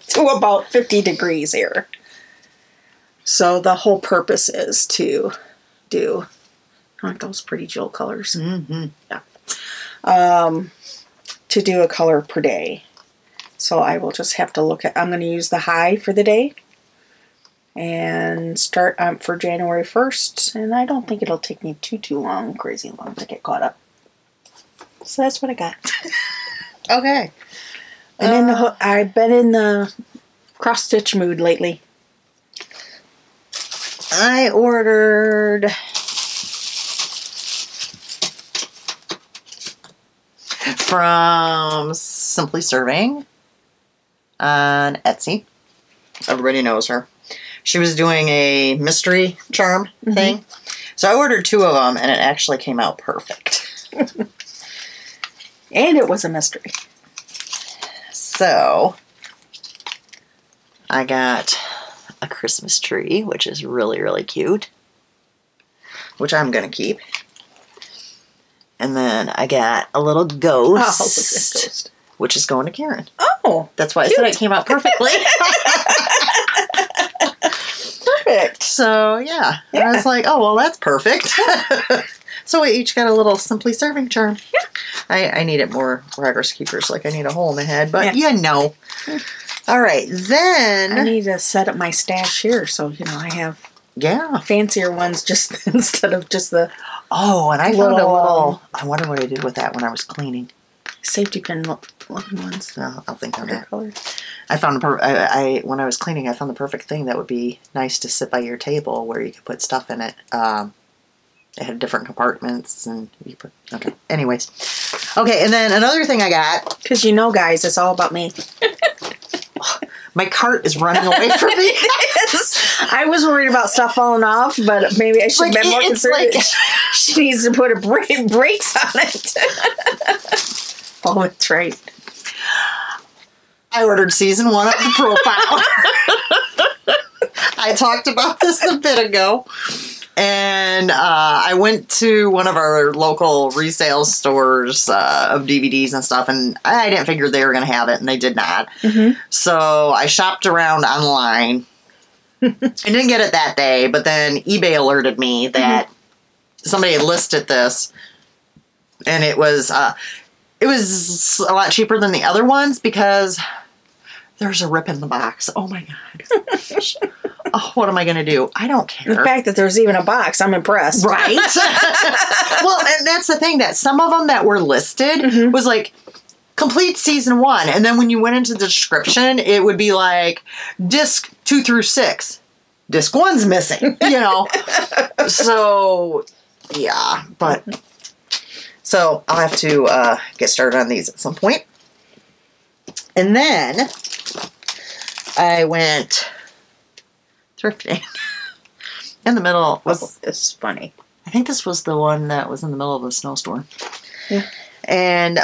to about 50 degrees here. So the whole purpose is to do, aren't those pretty jewel colors? Mm-hmm. Yeah. To do a color per day. So I will just have to look at, I'm going to use the high for the day. And start for January 1st. And I don't think it'll take me too long, crazy long to get caught up. So that's what I got. Okay. And I've been in the cross-stitch mood lately. I ordered from Simply Serving on Etsy. Everybody knows her. she was doing a mystery charm thing. So I ordered 2 of them, and it actually came out perfect. And it was a mystery. So I got a Christmas tree, which is really, really cute, which I'm going to keep. And then I got a little ghost, which is going to Karen. Oh, that's why I said it came out perfectly. Perfect. So, yeah. And I was like, oh, well, that's perfect. So we each got a little Simply Serving charm. Yeah. I needed more progress keepers. Like, I need a hole in the head, but you know. All right, then... I need to set up my stash here so, I have fancier ones just instead of just the... Oh, and I found a little... I wonder what I did with that when I was cleaning. Safety pin looking ones. No, I'll think on that. I found when I was cleaning, I found the perfect thing that would be nice to sit by your table where you could put stuff in it. It had different compartments, and you put... Okay, anyways. Okay, and then another thing I got... Because guys, it's all about me. My cart is running away from me. I was worried about stuff falling off, but maybe I should have been more concerned. She needs to put brakes on it. Oh, that's right. I ordered season 1 of the profile. I talked about this a bit ago. And I went to one of our local resale stores of DVDs and stuff, and I didn't figure they were going to have it, and they did not. So I shopped around online. I didn't get it that day, but then eBay alerted me that somebody had listed this, and it was a lot cheaper than the other ones because there's a rip in the box. Oh my God. Oh, what am I going to do? I don't care. The fact that there's even a box, I'm impressed. Right? Well, and that's the thing, that some of them that were listed was like, complete season 1. And then when you went into the description, it would be like, disc 2 through 6. Disc 1's missing, So, yeah. But, so I'll have to get started on these at some point. And then I went... thrifting. In the middle was... This is funny. I think this was the one that was in the middle of a snowstorm. Yeah. And,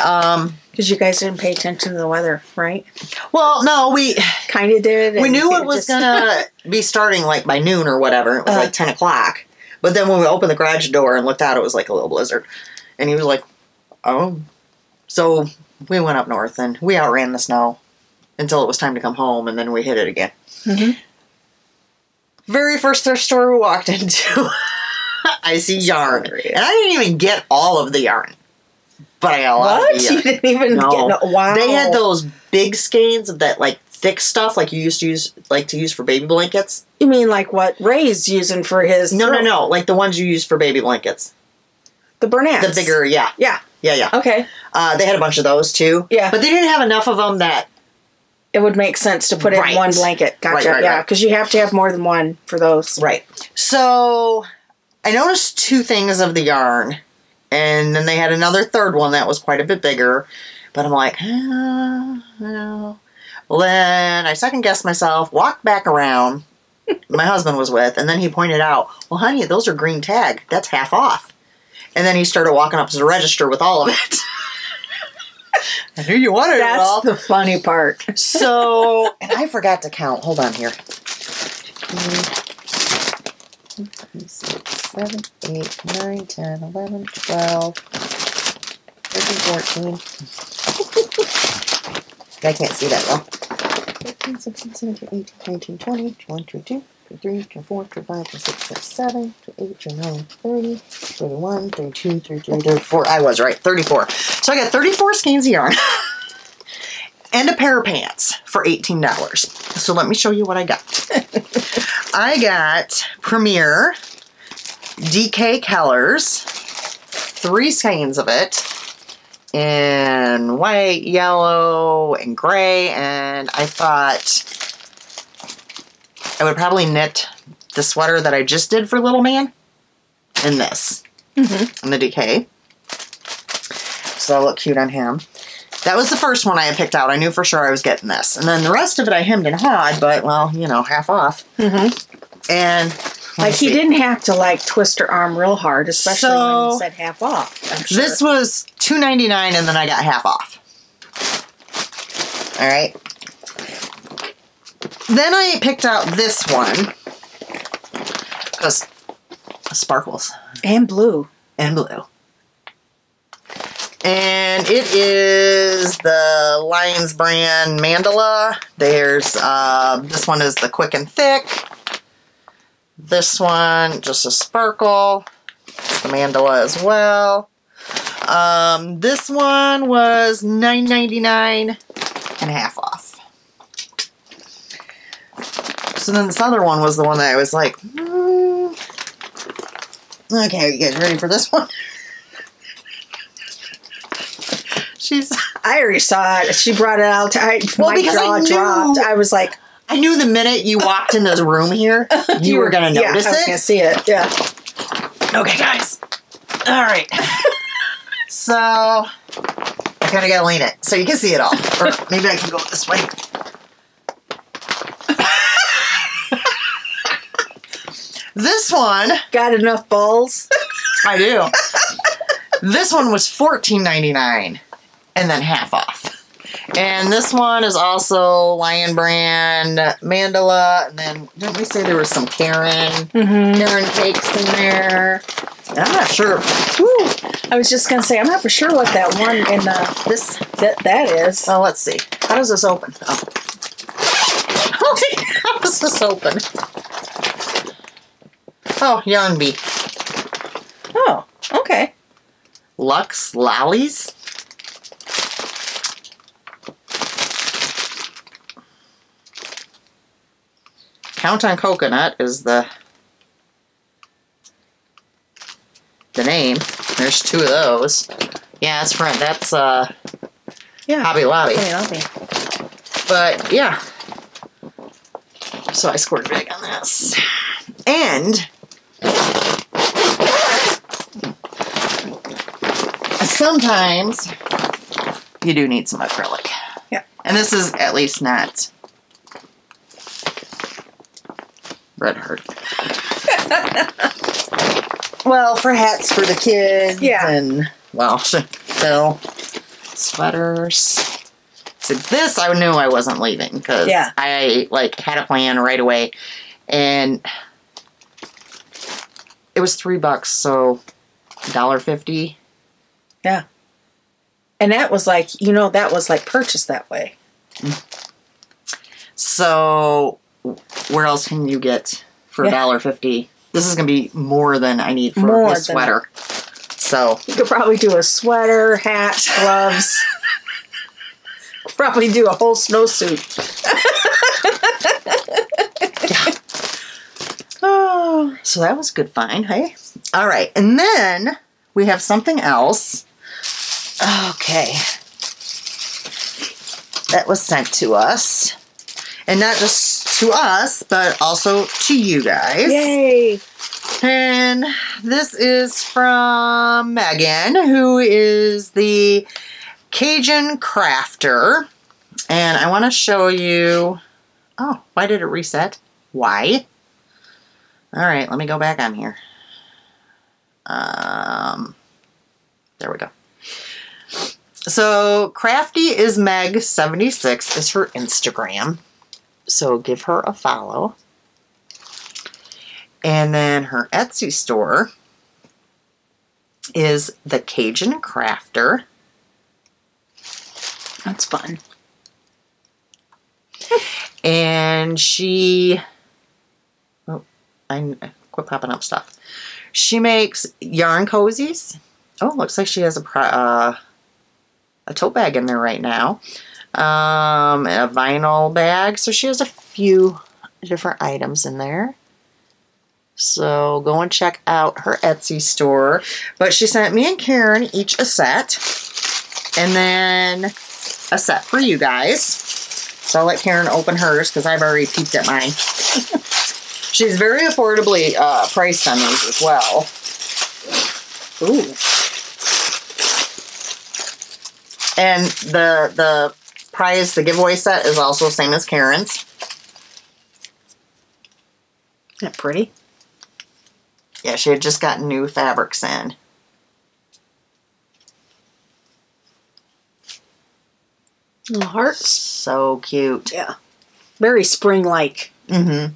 because you guys didn't pay attention to the weather, right? Well, no, we... kind of did. We knew it was going to be starting, like, by noon or whatever. It was, like, 10 o'clock. But then when we opened the garage door and looked out, it was, like, a little blizzard. And he was like, oh. So we went up north, and we outran the snow until it was time to come home, and then we hit it again. Very first thrift store we walked into, I see yarn. And I didn't even get all of the yarn. But I got a lot of the yarn. You didn't even get... Wow. They had those big skeins of that, like, thick stuff like you used to use for baby blankets. You mean like what Ray's using for his... No. Like the ones you use for baby blankets. The Burnetts. The bigger, yeah. Yeah. Okay. They had a bunch of those, too. Yeah. But they didn't have enough of them that... It would make sense to put in one blanket. Gotcha. Right. Because you have to have more than one for those. Right. So, I noticed 2 things of the yarn. And then they had another third one that was quite a bit bigger. But I'm like, no. Well, then I second-guessed myself, walked back around. My husband was with. And then he pointed out, well, honey, those are green tag. That's half off. And then he started walking up to the register with all of it. I knew you wanted it all. That's the funny part. So, and I forgot to count. Hold on here. 2, 3, 6, 7, 8, 9, 10, 11, 12, 13, 14. I can't see that well. 15, 16, 17, 18, 19, 20, 21, 22, 23, 24, 25, 26, 27, 28, 29, 30, 31, 32, 33, 34. I was right, 34. So I got 34 skeins of yarn and a pair of pants for $18. So let me show you what I got. I got Premier DK Colors, 3 skeins of it, in white, yellow, and gray, and I thought I would probably knit the sweater that I just did for Little Man in this, in the DK. So it'll look cute on him. That was the first one I had picked out. I knew for sure I was getting this. And then the rest of it I hemmed and hawed, but, well, half off. And like he didn't have to like twist her arm real hard, especially when you said half off. I'm sure. This was $2.99 and then I got half off. All right. Then I picked out this one because sparkles. And blue. And blue. And it is the Lions brand Mandala. There's, this one is the Quick and Thick. This one, just a sparkle. It's the Mandala as well. This one was $9.99 and half off. So then this other one was the one that I was like, okay, are you guys ready for this one? I already saw it. She brought it out. My jaw dropped. I was like, I knew the minute you walked in this room here, you were going to notice it. I was going to see it. Yeah. Okay, guys. All right. So, I kind of got to lean it so you can see it all. Or maybe I can go this way. This one. Got enough balls? I do. This one was $14.99 and then half off. And this one is also Lion brand Mandala. And then, didn't we say there was some Karen cakes in there? I'm not sure. Woo. I was just going to say, I'm not for sure what that one in that is. Oh, let's see. How does this open? Oh. How does this open? Oh, Yarn Bee. Oh, okay. Lux Lollies. Count on Coconut is the name. There's two of those. Yeah, that's right. That's Hobby Lobby. But yeah. So I scored big on this. And sometimes you do need some acrylic. Yeah. And this is at least not red heart. Well, for hats for the kids. Yeah. And, well, Phil, sweaters. So this I knew I wasn't leaving because I had a plan right away. And it was $3, so $1.50. Yeah. And that was like, that was like purchased that way. So where else can you get for $1.50? This is going to be more than I need for a sweater. So you could probably do a sweater, hat, gloves. Probably do a whole snowsuit. Oh, so that was a good find, hey? All right, and then we have something else. Okay. That was sent to us. And not just to us, but also to you guys. Yay! And this is from Megan, who is the Cajun Crafter. And I want to show you... Oh, why did it reset? Why? All right, let me go back on here. There we go. So, Crafty is Meg76 is her Instagram. So, give her a follow. And then her Etsy store is the Cajun Crafter. That's fun. And she... Oh, I quit popping up stuff. She makes yarn cozies. Oh, looks like she has a tote bag in there right now. And a vinyl bag. So she has a few different items in there. So go and check out her Etsy store. But she sent me and Karen each a set. And then a set for you guys. So I'll let Karen open hers because I've already peeked at mine. She's very affordably priced on these as well. Ooh. And the prize, the giveaway set is also the same as Karen's. Isn't that pretty? Yeah, she had just gotten new fabrics in. Little hearts. So cute. Yeah. Very spring-like. Mm-hmm.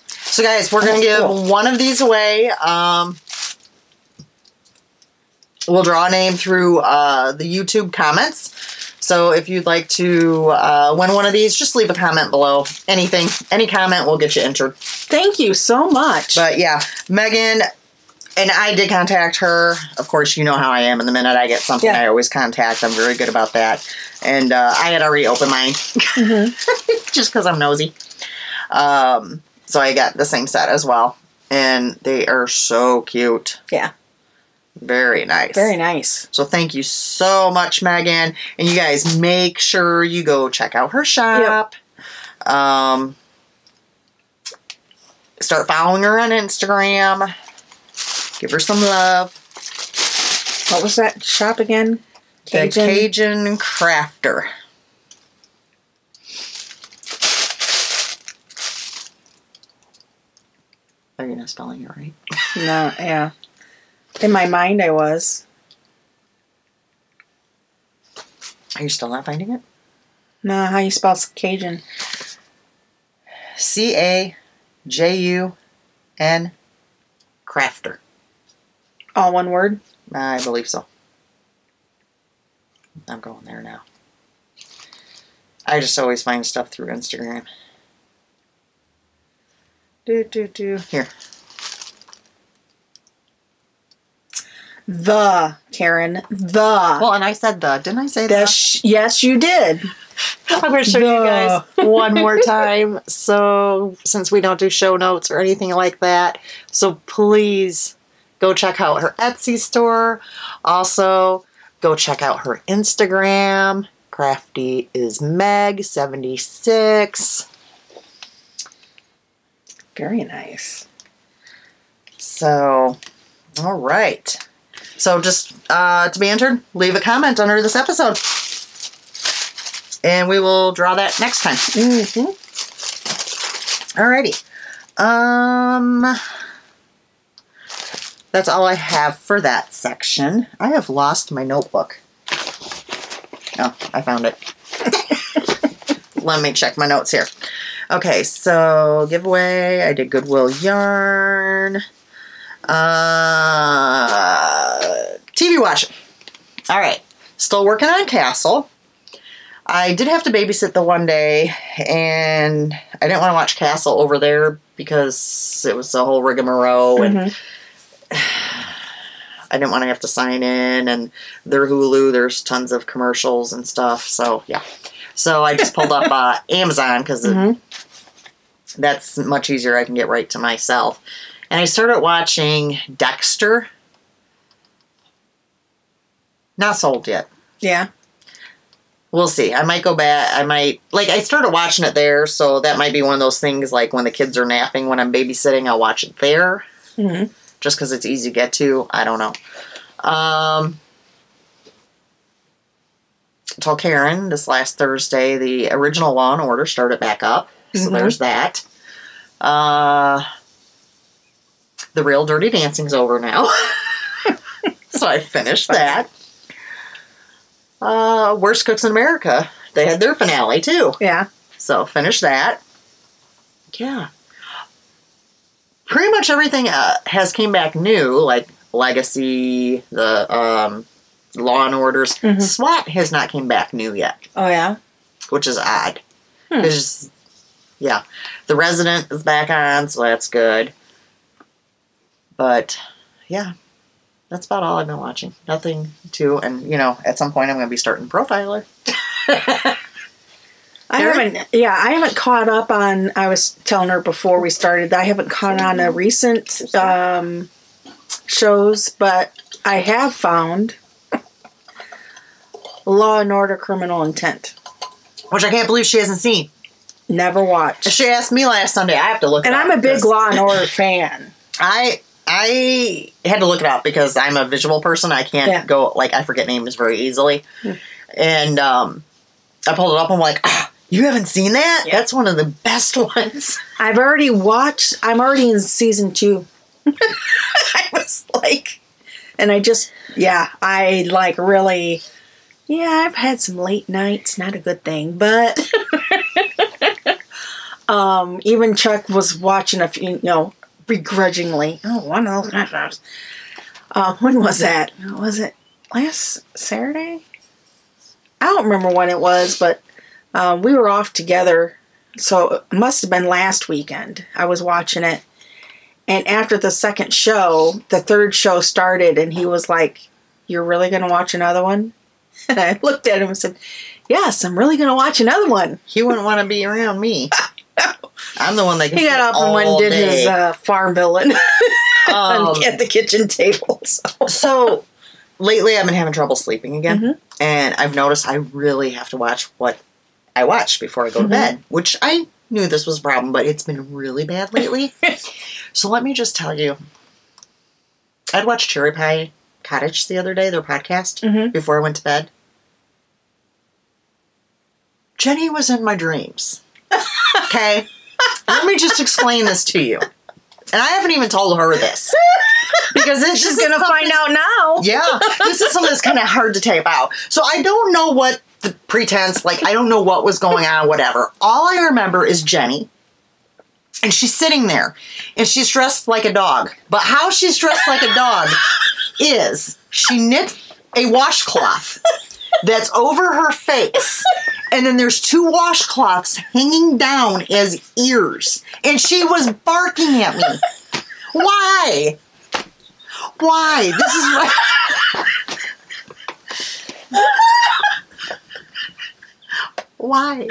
So, guys, we're going to give one of these away. We'll draw a name through the YouTube comments. So if you'd like to win one of these, just leave a comment below. Anything, any comment will get you entered. Thank you so much. But yeah, Megan, and I did contact her. Of course, you know how I am. In the minute I get something, I always contact. I'm very good about that. And I had already opened mine. Just because I'm nosy. So I got the same set as well. And they are so cute. Yeah. Very nice. Very nice. So thank you so much, Megan. And you guys, make sure you go check out her shop. Yep. Start following her on Instagram. Give her some love. What was that shop again? The Cajun Crafter. Are you not spelling it right? No, yeah. In my mind, I was. Are you still not finding it? No, how you spell Cajun? C-A-J-U-N Crafter. All one word? I believe so. I'm going there now. I just always find stuff through Instagram. Here. Karen. Well, and I said didn't I say that? Yes, you did. I'm going to show you guys one more time. So, since we don't do show notes or anything like that, so please go check out her Etsy store. Also, go check out her Instagram. Crafty is Meg76. Very nice. So, all right. So just to be entered, leave a comment under this episode. And we will draw that next time. Mm-hmm. Alrighty. That's all I have for that section. I have lost my notebook. Oh, I found it. Let me check my notes here. Okay, so giveaway. I did Goodwill yarn. TV watching. All right. Still working on Castle. I did have to babysit the one day, and I didn't want to watch Castle over there because it was a whole rigmarole, and I didn't want to have to sign in, and their Hulu, there's tons of commercials and stuff, so yeah. So I just pulled up Amazon because that's much easier. I can get right to myself. And I started watching Dexter. Not sold yet. Yeah. We'll see. I might go back. I started watching it there, so that might be one of those things like when the kids are napping, when I'm babysitting, I'll watch it there. Mm-hmm. Just because it's easy to get to. I don't know. Told Karen this last Thursday the original Law & Order started back up. So there's that. The Real Dirty Dancing's over now. So I finished that. Worst Cooks in America. They had their finale too. Yeah. So finished that. Yeah. Pretty much everything has came back new, like Legacy, the Law and Orders. SWAT has not came back new yet. Oh yeah. Which is odd. Because yeah, The Resident is back on, so that's good. But yeah. That's about all I've been watching. Nothing too, and you know, at some point I'm going to be starting Profiler. I haven't caught up on. I was telling her before we started that I haven't caught on the recent shows, but I have found Law and Order: Criminal Intent, which I can't believe she hasn't seen. Never watched. She asked me last Sunday. I have to look. And it up I'm a big Law and Order fan. I had to look it up because I'm a visual person. I can't go, I forget names very easily. And I pulled it up. I'm like, You haven't seen that? Yeah. That's one of the best ones. I'm already in season 2. I was like, and I really, I've had some late nights, not a good thing, but even Chuck was watching a few, begrudgingly. Oh, one of those. When was that? Was it last Saturday? I don't remember when it was, but we were off together, so it must have been last weekend. I was watching it. And after the second show, the third show started, and he was like, "You're really going to watch another one?" And I looked at him and said, "Yes, I'm really going to watch another one." He wouldn't want to be around me. I'm the one that can He got up and went and did his farm bill at the kitchen table. So lately I've been having trouble sleeping again. And I've noticed I really have to watch what I watch before I go to bed, which I knew this was a problem, but it's been really bad lately. So let me just tell you, I'd watched Cherry Pie Cottage the other day, their podcast, before I went to bed. Jenny was in my dreams. Okay? Let me just explain this to you. And I haven't even told her this. Because she's going to find out now. Yeah. This is something that's kind of hard to tape out. So I don't know what the pretense, I don't know what was going on, whatever. All I remember is Jenny. And she's sitting there. And she's dressed like a dog. But how she's dressed like a dog is she knit a washcloth that's over her face. And then there's 2 washcloths hanging down as ears. And she was barking at me. Why? Why? This is why. Why?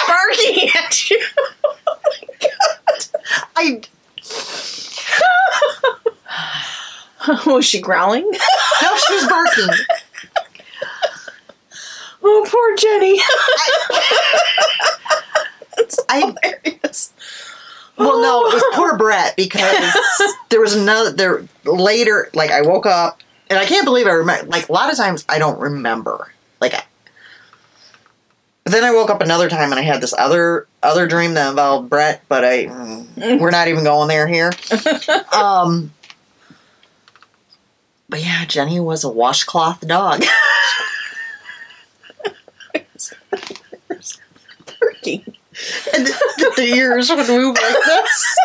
Barking at you. Oh my God. Was she growling? No, she was barking. Oh, poor Jenny. That's hilarious. Well, no, it was poor Brett because there was later, I woke up and I can't believe I remember, a lot of times I don't remember. Then I woke up another time and I had this other dream that involved Brett, but we're not even going there here. But yeah, Jenny was a washcloth dog. Barking. And the ears would move like this.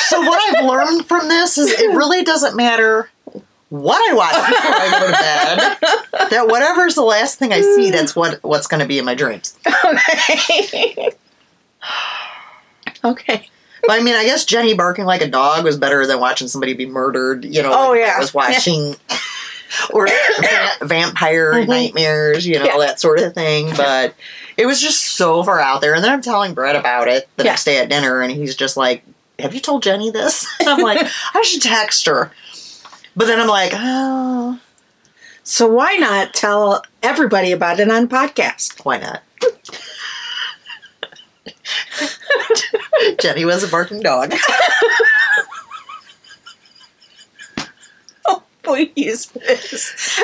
So what I've learned from this is it really doesn't matter what I watch before I go to bed. That whatever's the last thing I see, that's what's going to be in my dreams. Okay. Okay. But I mean, I guess Jenny barking like a dog was better than watching somebody be murdered. I was watching... Or vampire nightmares, that sort of thing. But it was just so far out there. And then I'm telling Brett about it the next day at dinner, and he's just like, "Have you told Jenny this?" And I'm like, I should text her. But then I'm like, oh. So why not tell everybody about it on podcast? Why not? Jenny was a barking dog. Please, is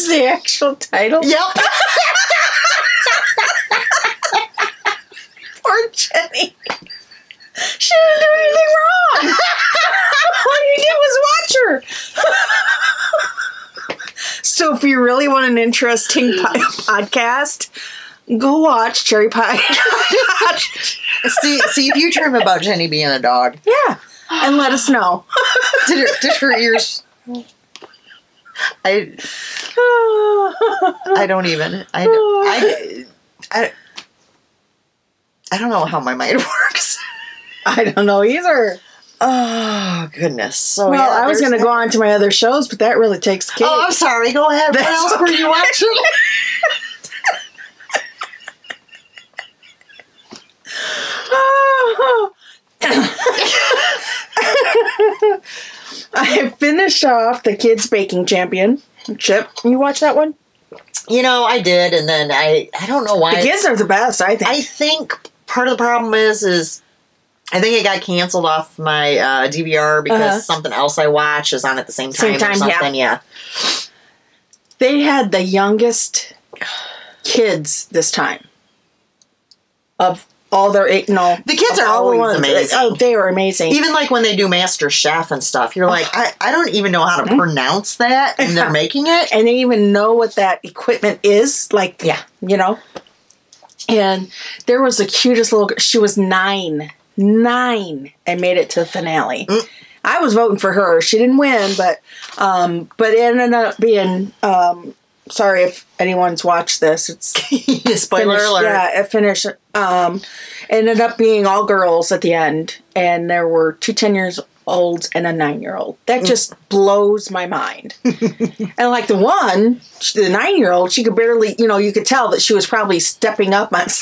the actual title? Yep. Poor Jenny. She didn't do anything wrong. All you did was watch her. So if you really want an interesting podcast, go watch Cherry Pie. See if you dream about Jenny being a dog. Yeah. And let us know. Did her ears... I don't even. I don't know how my mind works. I don't know either. Oh, goodness. So, I was going to go on to my other shows, but that really takes the cake. Oh, I'm sorry. Go ahead. What else were you watching? I finished off the Kids Baking Championship. You watch that one? I did, and then I don't know why. The kids are the best, I think. I think part of the problem is I think it got canceled off my DVR because something else I watch is on at the same time, or something. Yeah. They had the youngest kids this time of all their, the kids are always amazing. Oh, they are amazing. Even like when they do Master Chef and stuff, you're like, I don't even know how to pronounce that, and they're making it. And they even know what that equipment is. Like, And there was the cutest little girl. She was 9, and made it to the finale. I was voting for her. She didn't win, but it ended up being, sorry if anyone's watched this. It's spoiler alert. Yeah, it finished. Ended up being all girls at the end, and there were 2 10-year-olds and a 9-year-old. That just blows my mind. And like the 9-year-old, she could barely, you could tell that she was probably stepping up on. I was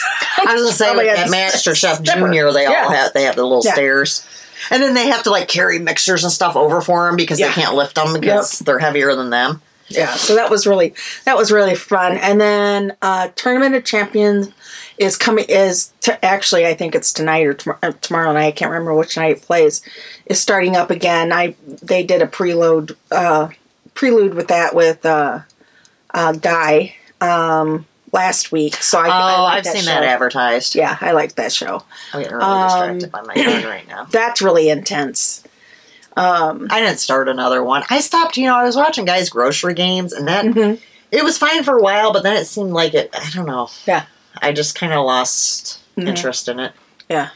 going to say, like that Master Chef Junior, they have the little stairs. And then they have to like carry mixers and stuff over for them because they can't lift them because they're heavier than them. Yeah, so that was really fun. And then Tournament of Champions is coming. Actually, I think it's tonight or tomorrow night. I can't remember which night it plays. Is starting up again. They did a prelude with that with Guy last week. So I've seen that advertised. Yeah, I like that show. I'm getting really distracted by my phone right now. That's really intense. I didn't start another one. I stopped, I was watching Guys Grocery Games, and that, it was fine for a while, but then it seemed like I don't know. Yeah. I just kind of lost interest in it. Yeah.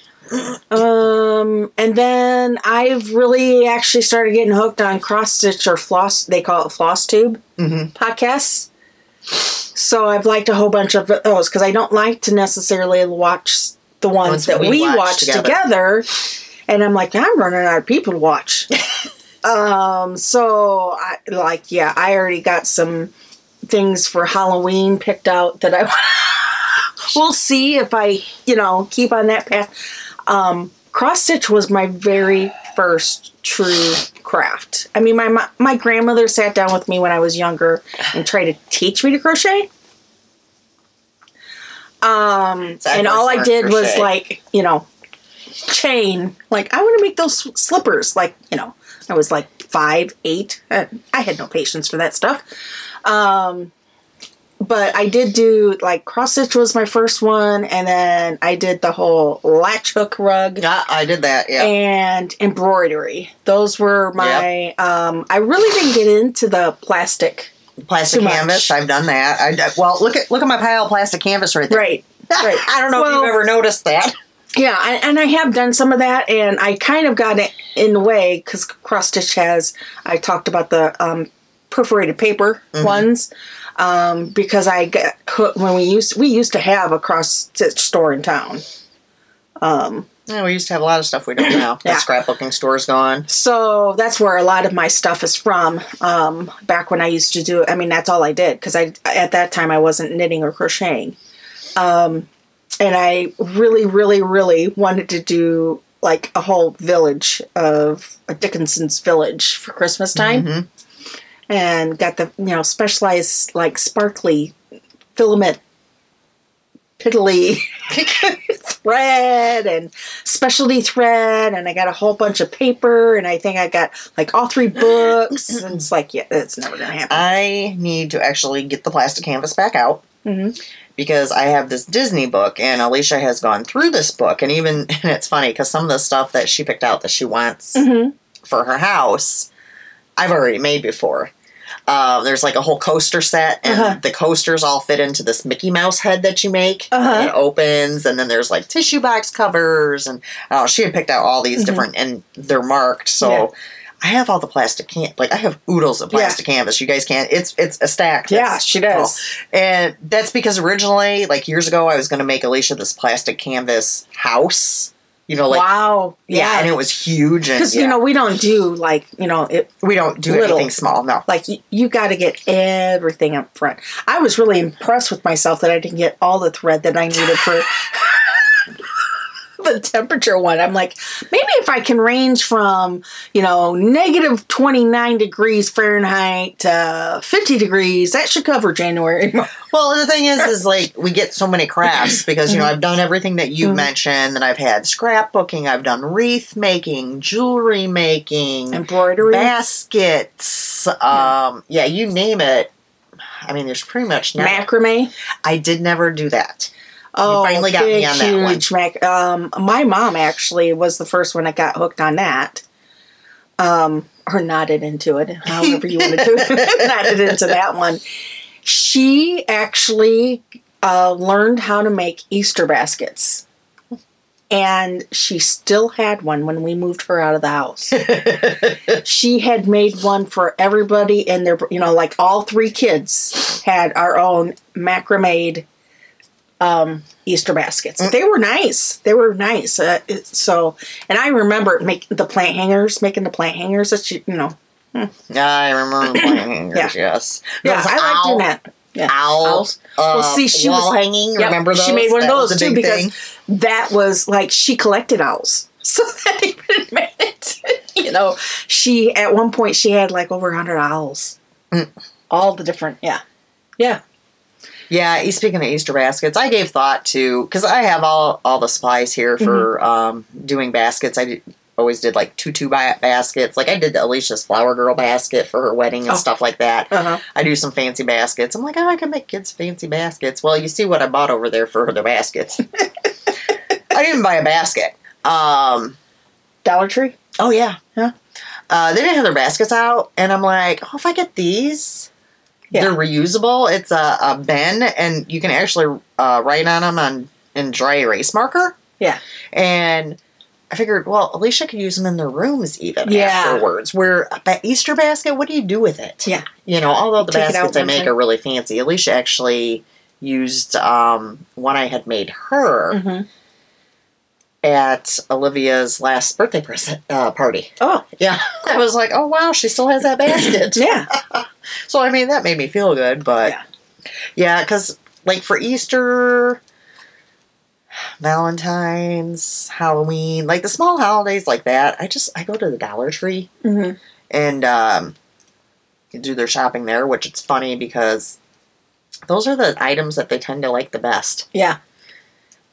And then I've really actually started getting hooked on cross-stitch or floss, they call it floss tube podcasts. So I've liked a whole bunch of those, because I don't like to necessarily watch the ones that we watch together. And I'm like, I'm running out of people to watch. So I already got some things for Halloween picked out that we'll see if I, keep on that path. Cross stitch was my very first true craft. I mean, my grandmother sat down with me when I was younger and tried to teach me to crochet. And all I did was like, chain. Like, I want to make those slippers. Like, I was like 5, 8. I had no patience for that stuff. But I did do, like, cross stitch was my first one, and then I did the whole latch hook rug. Yeah, I did that, yeah. And embroidery. Those were my, I really didn't get into the plastic canvas. I've done that. Well, look at my pile of plastic canvas right there. Right. I don't know if you've ever noticed that. Yeah, and I have done some of that, and I kind of got it in the way, because cross stitch I talked about the perforated paper ones. Because I got when we used to have a cross stitch store in town. Yeah, we used to have a lot of stuff we don't now. The scrapbooking store's gone. So that's where a lot of my stuff is from. Back when I used to do, that's all I did, because at that time I wasn't knitting or crocheting. And I really, really, really wanted to do like a whole village of a Dickinson's village for Christmas time. And got the, specialized, like, sparkly filament piddly thread and specialty thread, and I got a whole bunch of paper, and I think I got, like, all 3 books, and it's like, yeah, that's never going to happen. I need to actually get the plastic canvas back out, because I have this Disney book, and Alisha has gone through this book, and it's funny, because some of the stuff that she picked out that she wants for her house, I've already made before. There's like a whole coaster set, and the coasters all fit into this Mickey Mouse head that you make. And it opens, and then there's like tissue box covers, and she had picked out all these different, and they're marked. So I have all the plastic I have oodles of plastic canvas. You guys can't. It's a stack. Yeah, she does. And that's because originally, like years ago, I was going to make Alisha this plastic canvas house. Wow. Yeah, and it was huge. Because, we don't do, we don't do anything small, no. Like, you got to get everything up front. I was really impressed with myself that I didn't get all the thread that I needed for the temperature one. I'm like, maybe if I can range from, negative 29 degrees Fahrenheit to 50 degrees, that should cover January. Well, the thing is like, we get so many crafts because, I've done everything that you've mentioned, and I've had scrapbooking, I've done wreath making, jewelry making, embroidery, baskets, you name it. I mean, there's pretty much macrame. I did never do that. Oh, you finally got me on that one. My mom actually was the first one that got hooked on that. Or nodded into it, however you want to do it. Nodded into that one. She actually learned how to make Easter baskets. And she still had one when we moved her out of the house. She had made one for everybody, and their, like all 3 kids had our own macrame Easter baskets. They were nice. And I remember making the plant hangers that she, I remember the plant hangers, yes. Yeah, I like doing that. Yeah. Owls. Well, see, she wall was hanging. Remember those? She made one of those too because thing. that was like she collected owls. So that even made it. She at one point she had like over 100 owls. All the different, yeah. Speaking of Easter baskets, I gave thought to, because I have all the supplies here for doing baskets. Always did like tutu baskets. Like I did the Alisha's Flower Girl basket for her wedding and stuff like that. I do some fancy baskets. I'm like, I can make kids fancy baskets. Well, you see what I bought over there for the baskets. I didn't buy a basket. Dollar Tree? Oh, yeah. Huh? They didn't have their baskets out. And I'm like, if I get these, they're reusable. It's a bin, and you can actually write on them in dry erase marker. Yeah. And I figured, well, Alisha could use them in their rooms even afterwards. Where that Easter basket, what do you do with it? Yeah. Although the baskets I make are really fancy, Alisha actually used one I had made her at Olivia's last birthday present party. Oh. Yeah. I was like, oh, wow, she still has that basket. Yeah. So, I mean, that made me feel good, but yeah, because like for Easter, Valentine's, Halloween, like the small holidays like that, I go to the Dollar Tree and do their shopping there, which it's funny because those are the items that they tend to like the best. Yeah.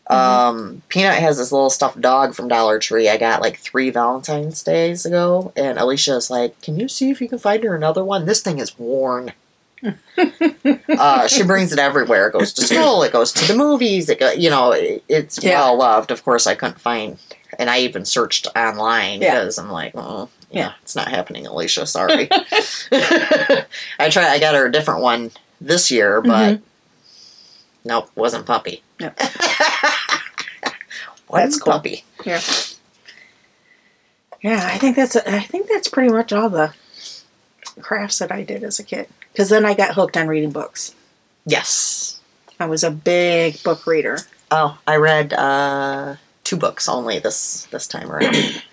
Peanut has this little stuffed dog from Dollar Tree I got like 3 Valentine's Days ago, and Alisha is like, can you see if you can find her another one? This thing is worn. She brings it everywhere. It goes to school. It goes to the movies. It's well loved. Of course, I couldn't find, and I even searched online because I'm like, it's not happening, Alisha. Sorry. I got her a different one this year, but nope, wasn't puppy. Yep. That's cool. Puppy. Yeah. Yeah, I think that's pretty much all the crafts that I did as a kid. Because then I got hooked on reading books. Yes. I was a big book reader. Oh, I read 2 books only this time around.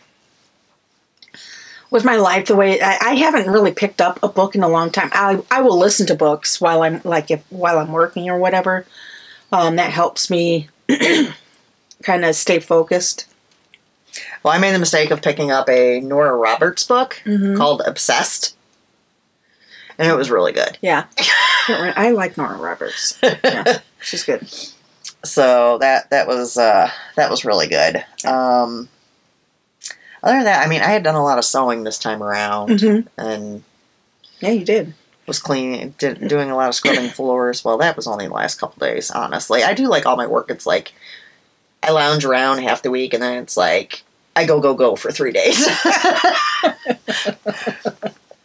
With my life the way I haven't really picked up a book in a long time. I will listen to books while I'm working or whatever. That helps me kind of stay focused. Well, I made the mistake of picking up a Nora Roberts book called Obsessed. And it was really good. Yeah. I like Nora Roberts. Yeah, she's good. So that was really good. Other than that, I mean, I had done a lot of sewing this time around. And yeah, you did. Was cleaning, doing a lot of scrubbing floors. Well, that was only the last couple days, honestly. I do like all my work. It's like I lounge around half the week, and then it's like I go for 3 days.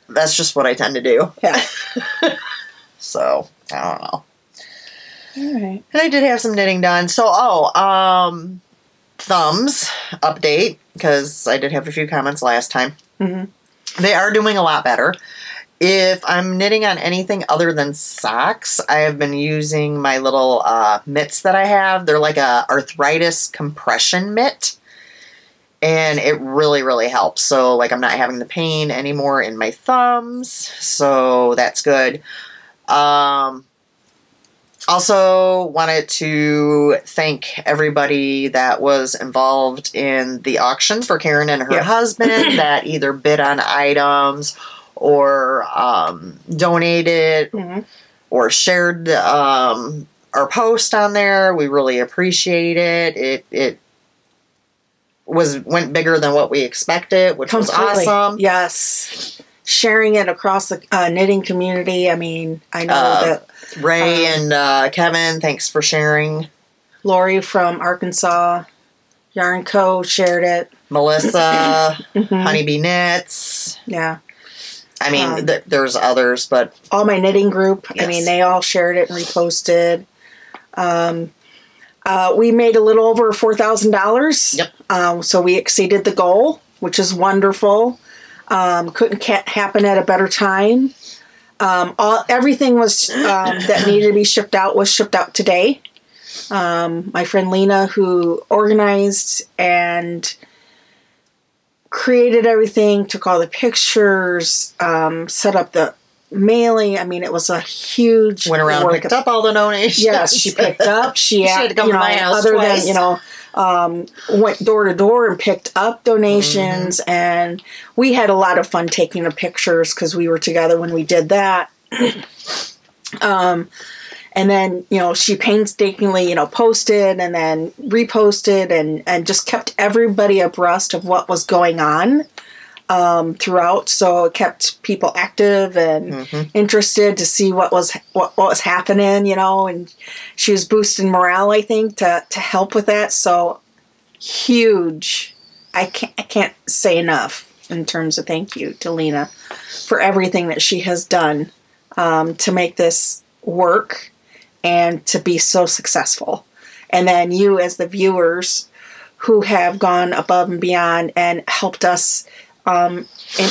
That's just what I tend to do. Yeah. So, I don't know. All right. And I did have some knitting done. So, thumbs update, because I did have a few comments last time. They are doing a lot better. If I'm knitting on anything other than socks, I have been using my little mitts that I have. They're like a arthritis compression mitt. And it really, really helps. So, like, I'm not having the pain anymore in my thumbs. So, that's good. Also wanted to thank everybody that was involved in the auction for Karen and her husband that either bid on items or donated or shared our post on there. We really appreciate it. It went bigger than what we expected, which was awesome. Yes. Sharing it across the knitting community. I mean, I know that Ray and Kevin, thanks for sharing. Lori from Arkansas Yarn Co. shared it. Melissa, Honeybee Knits. Yeah. I mean, there's others, but... all my knitting group, yes. I mean, they all shared it and reposted. We made a little over $4,000. Yep. So we exceeded the goal, which is wonderful. Couldn't happen at a better time. Everything was that needed to be shipped out was shipped out today. My friend Lena, who organized and created everything, took all the pictures, set up the mailing. I mean, it was a huge went around and picked up all the donations. Yes, she picked up. She had to come to my house other twice. than went door to door and picked up donations, and we had a lot of fun taking the pictures because we were together when we did that. And then, she painstakingly, posted and then reposted and just kept everybody abreast of what was going on throughout. So it kept people active and interested to see what was happening, and she was boosting morale, I think, to help with that. So huge. I can't say enough in terms of thank you to Lena for everything that she has done to make this work and to be so successful. And then you as the viewers who have gone above and beyond and helped us in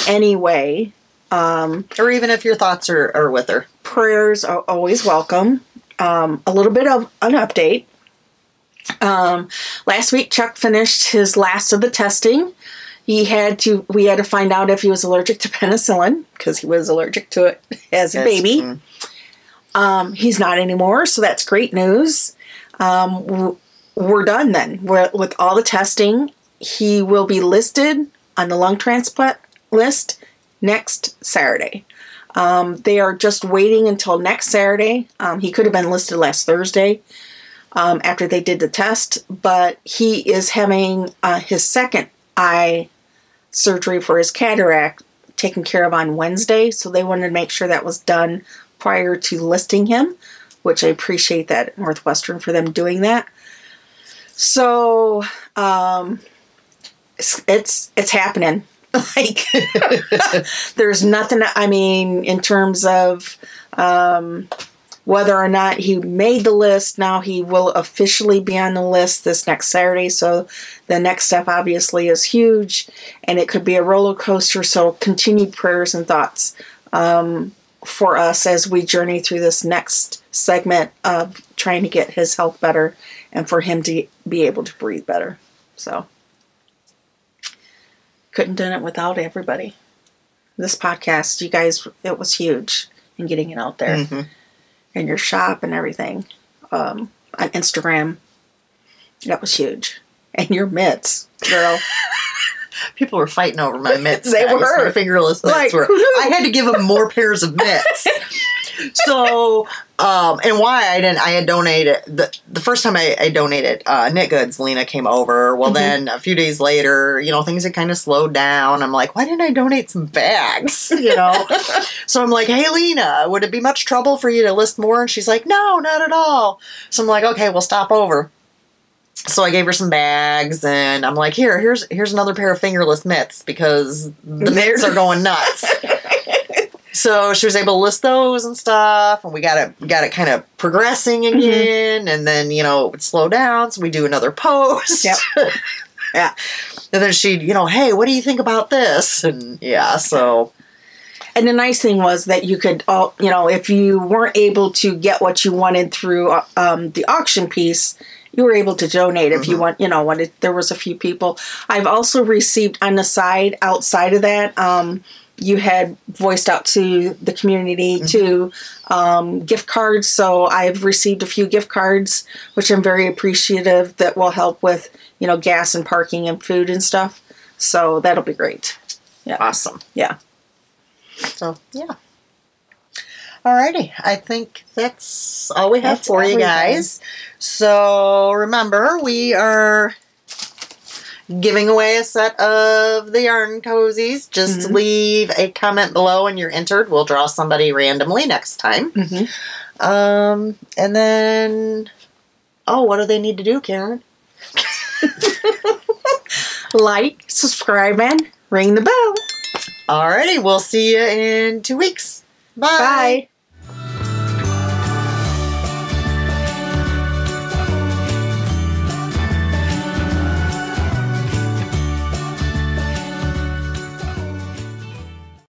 any way. Or even if your thoughts are with her. Prayers are always welcome. A little bit of an update. Last week Chuck finished his last of the testing. We had to find out if he was allergic to penicillin because he was allergic to it as a baby. He's not anymore, so that's great news. We're done then. With all the testing. He will be listed on the lung transplant list next Saturday. They are just waiting until next Saturday. He could have been listed last Thursday after they did the test, but he is having his second eye surgery for his cataract taken care of on Wednesday, so they wanted to make sure that was done prior to listing him, which I appreciate that at Northwestern for them doing that. So it's happening. Like there's nothing. I mean, in terms of whether or not he made the list, now he will officially be on the list this next Saturday. So the next step obviously is huge, and it could be a roller coaster. So continued prayers and thoughts for us as we journey through this next segment of trying to get his health better and for him to be able to breathe better. So couldn't done it without everybody. This podcast, you guys, it was huge in getting it out there. And your shop and everything on Instagram. That was huge. And your mitts, girl. People were fighting over my mitts. They were. My fingerless mitts were. I had to give them more pairs of mitts. So, and why I had donated, the first time I donated knit goods, Lena came over. Well, then a few days later, things had kind of slowed down. I'm like, why didn't I donate some bags? So I'm like, hey, Lena, would it be much trouble for you to list more? And she's like, no, not at all. So I'm like, okay, we'll stop over. So I gave her some bags, and I'm like, here's another pair of fingerless mitts because the mitts are going nuts. So she was able to list those and stuff, and we got it kind of progressing again, and then, it would slow down, so we do another post. Yep. Yeah. And then she'd, hey, what do you think about this? And yeah, so. And the nice thing was that you could, if you weren't able to get what you wanted through the auction piece, you were able to donate if you wanted. There was a few people. I've also received on the side, outside of that, you had voiced out to the community to gift cards. So I've received a few gift cards, which I'm very appreciative, that will help with, gas and parking and food and stuff. So that'll be great. Yeah. Awesome. Yeah. So, yeah. Alrighty. I think that's all we have for you guys. So remember, we are giving away a set of the yarn cozies. Just leave a comment below and you're entered. We'll draw somebody randomly next time. And then, what do they need to do, Karen? Like, subscribe, and ring the bell. Alrighty, we'll see you in 2 weeks. Bye. Bye.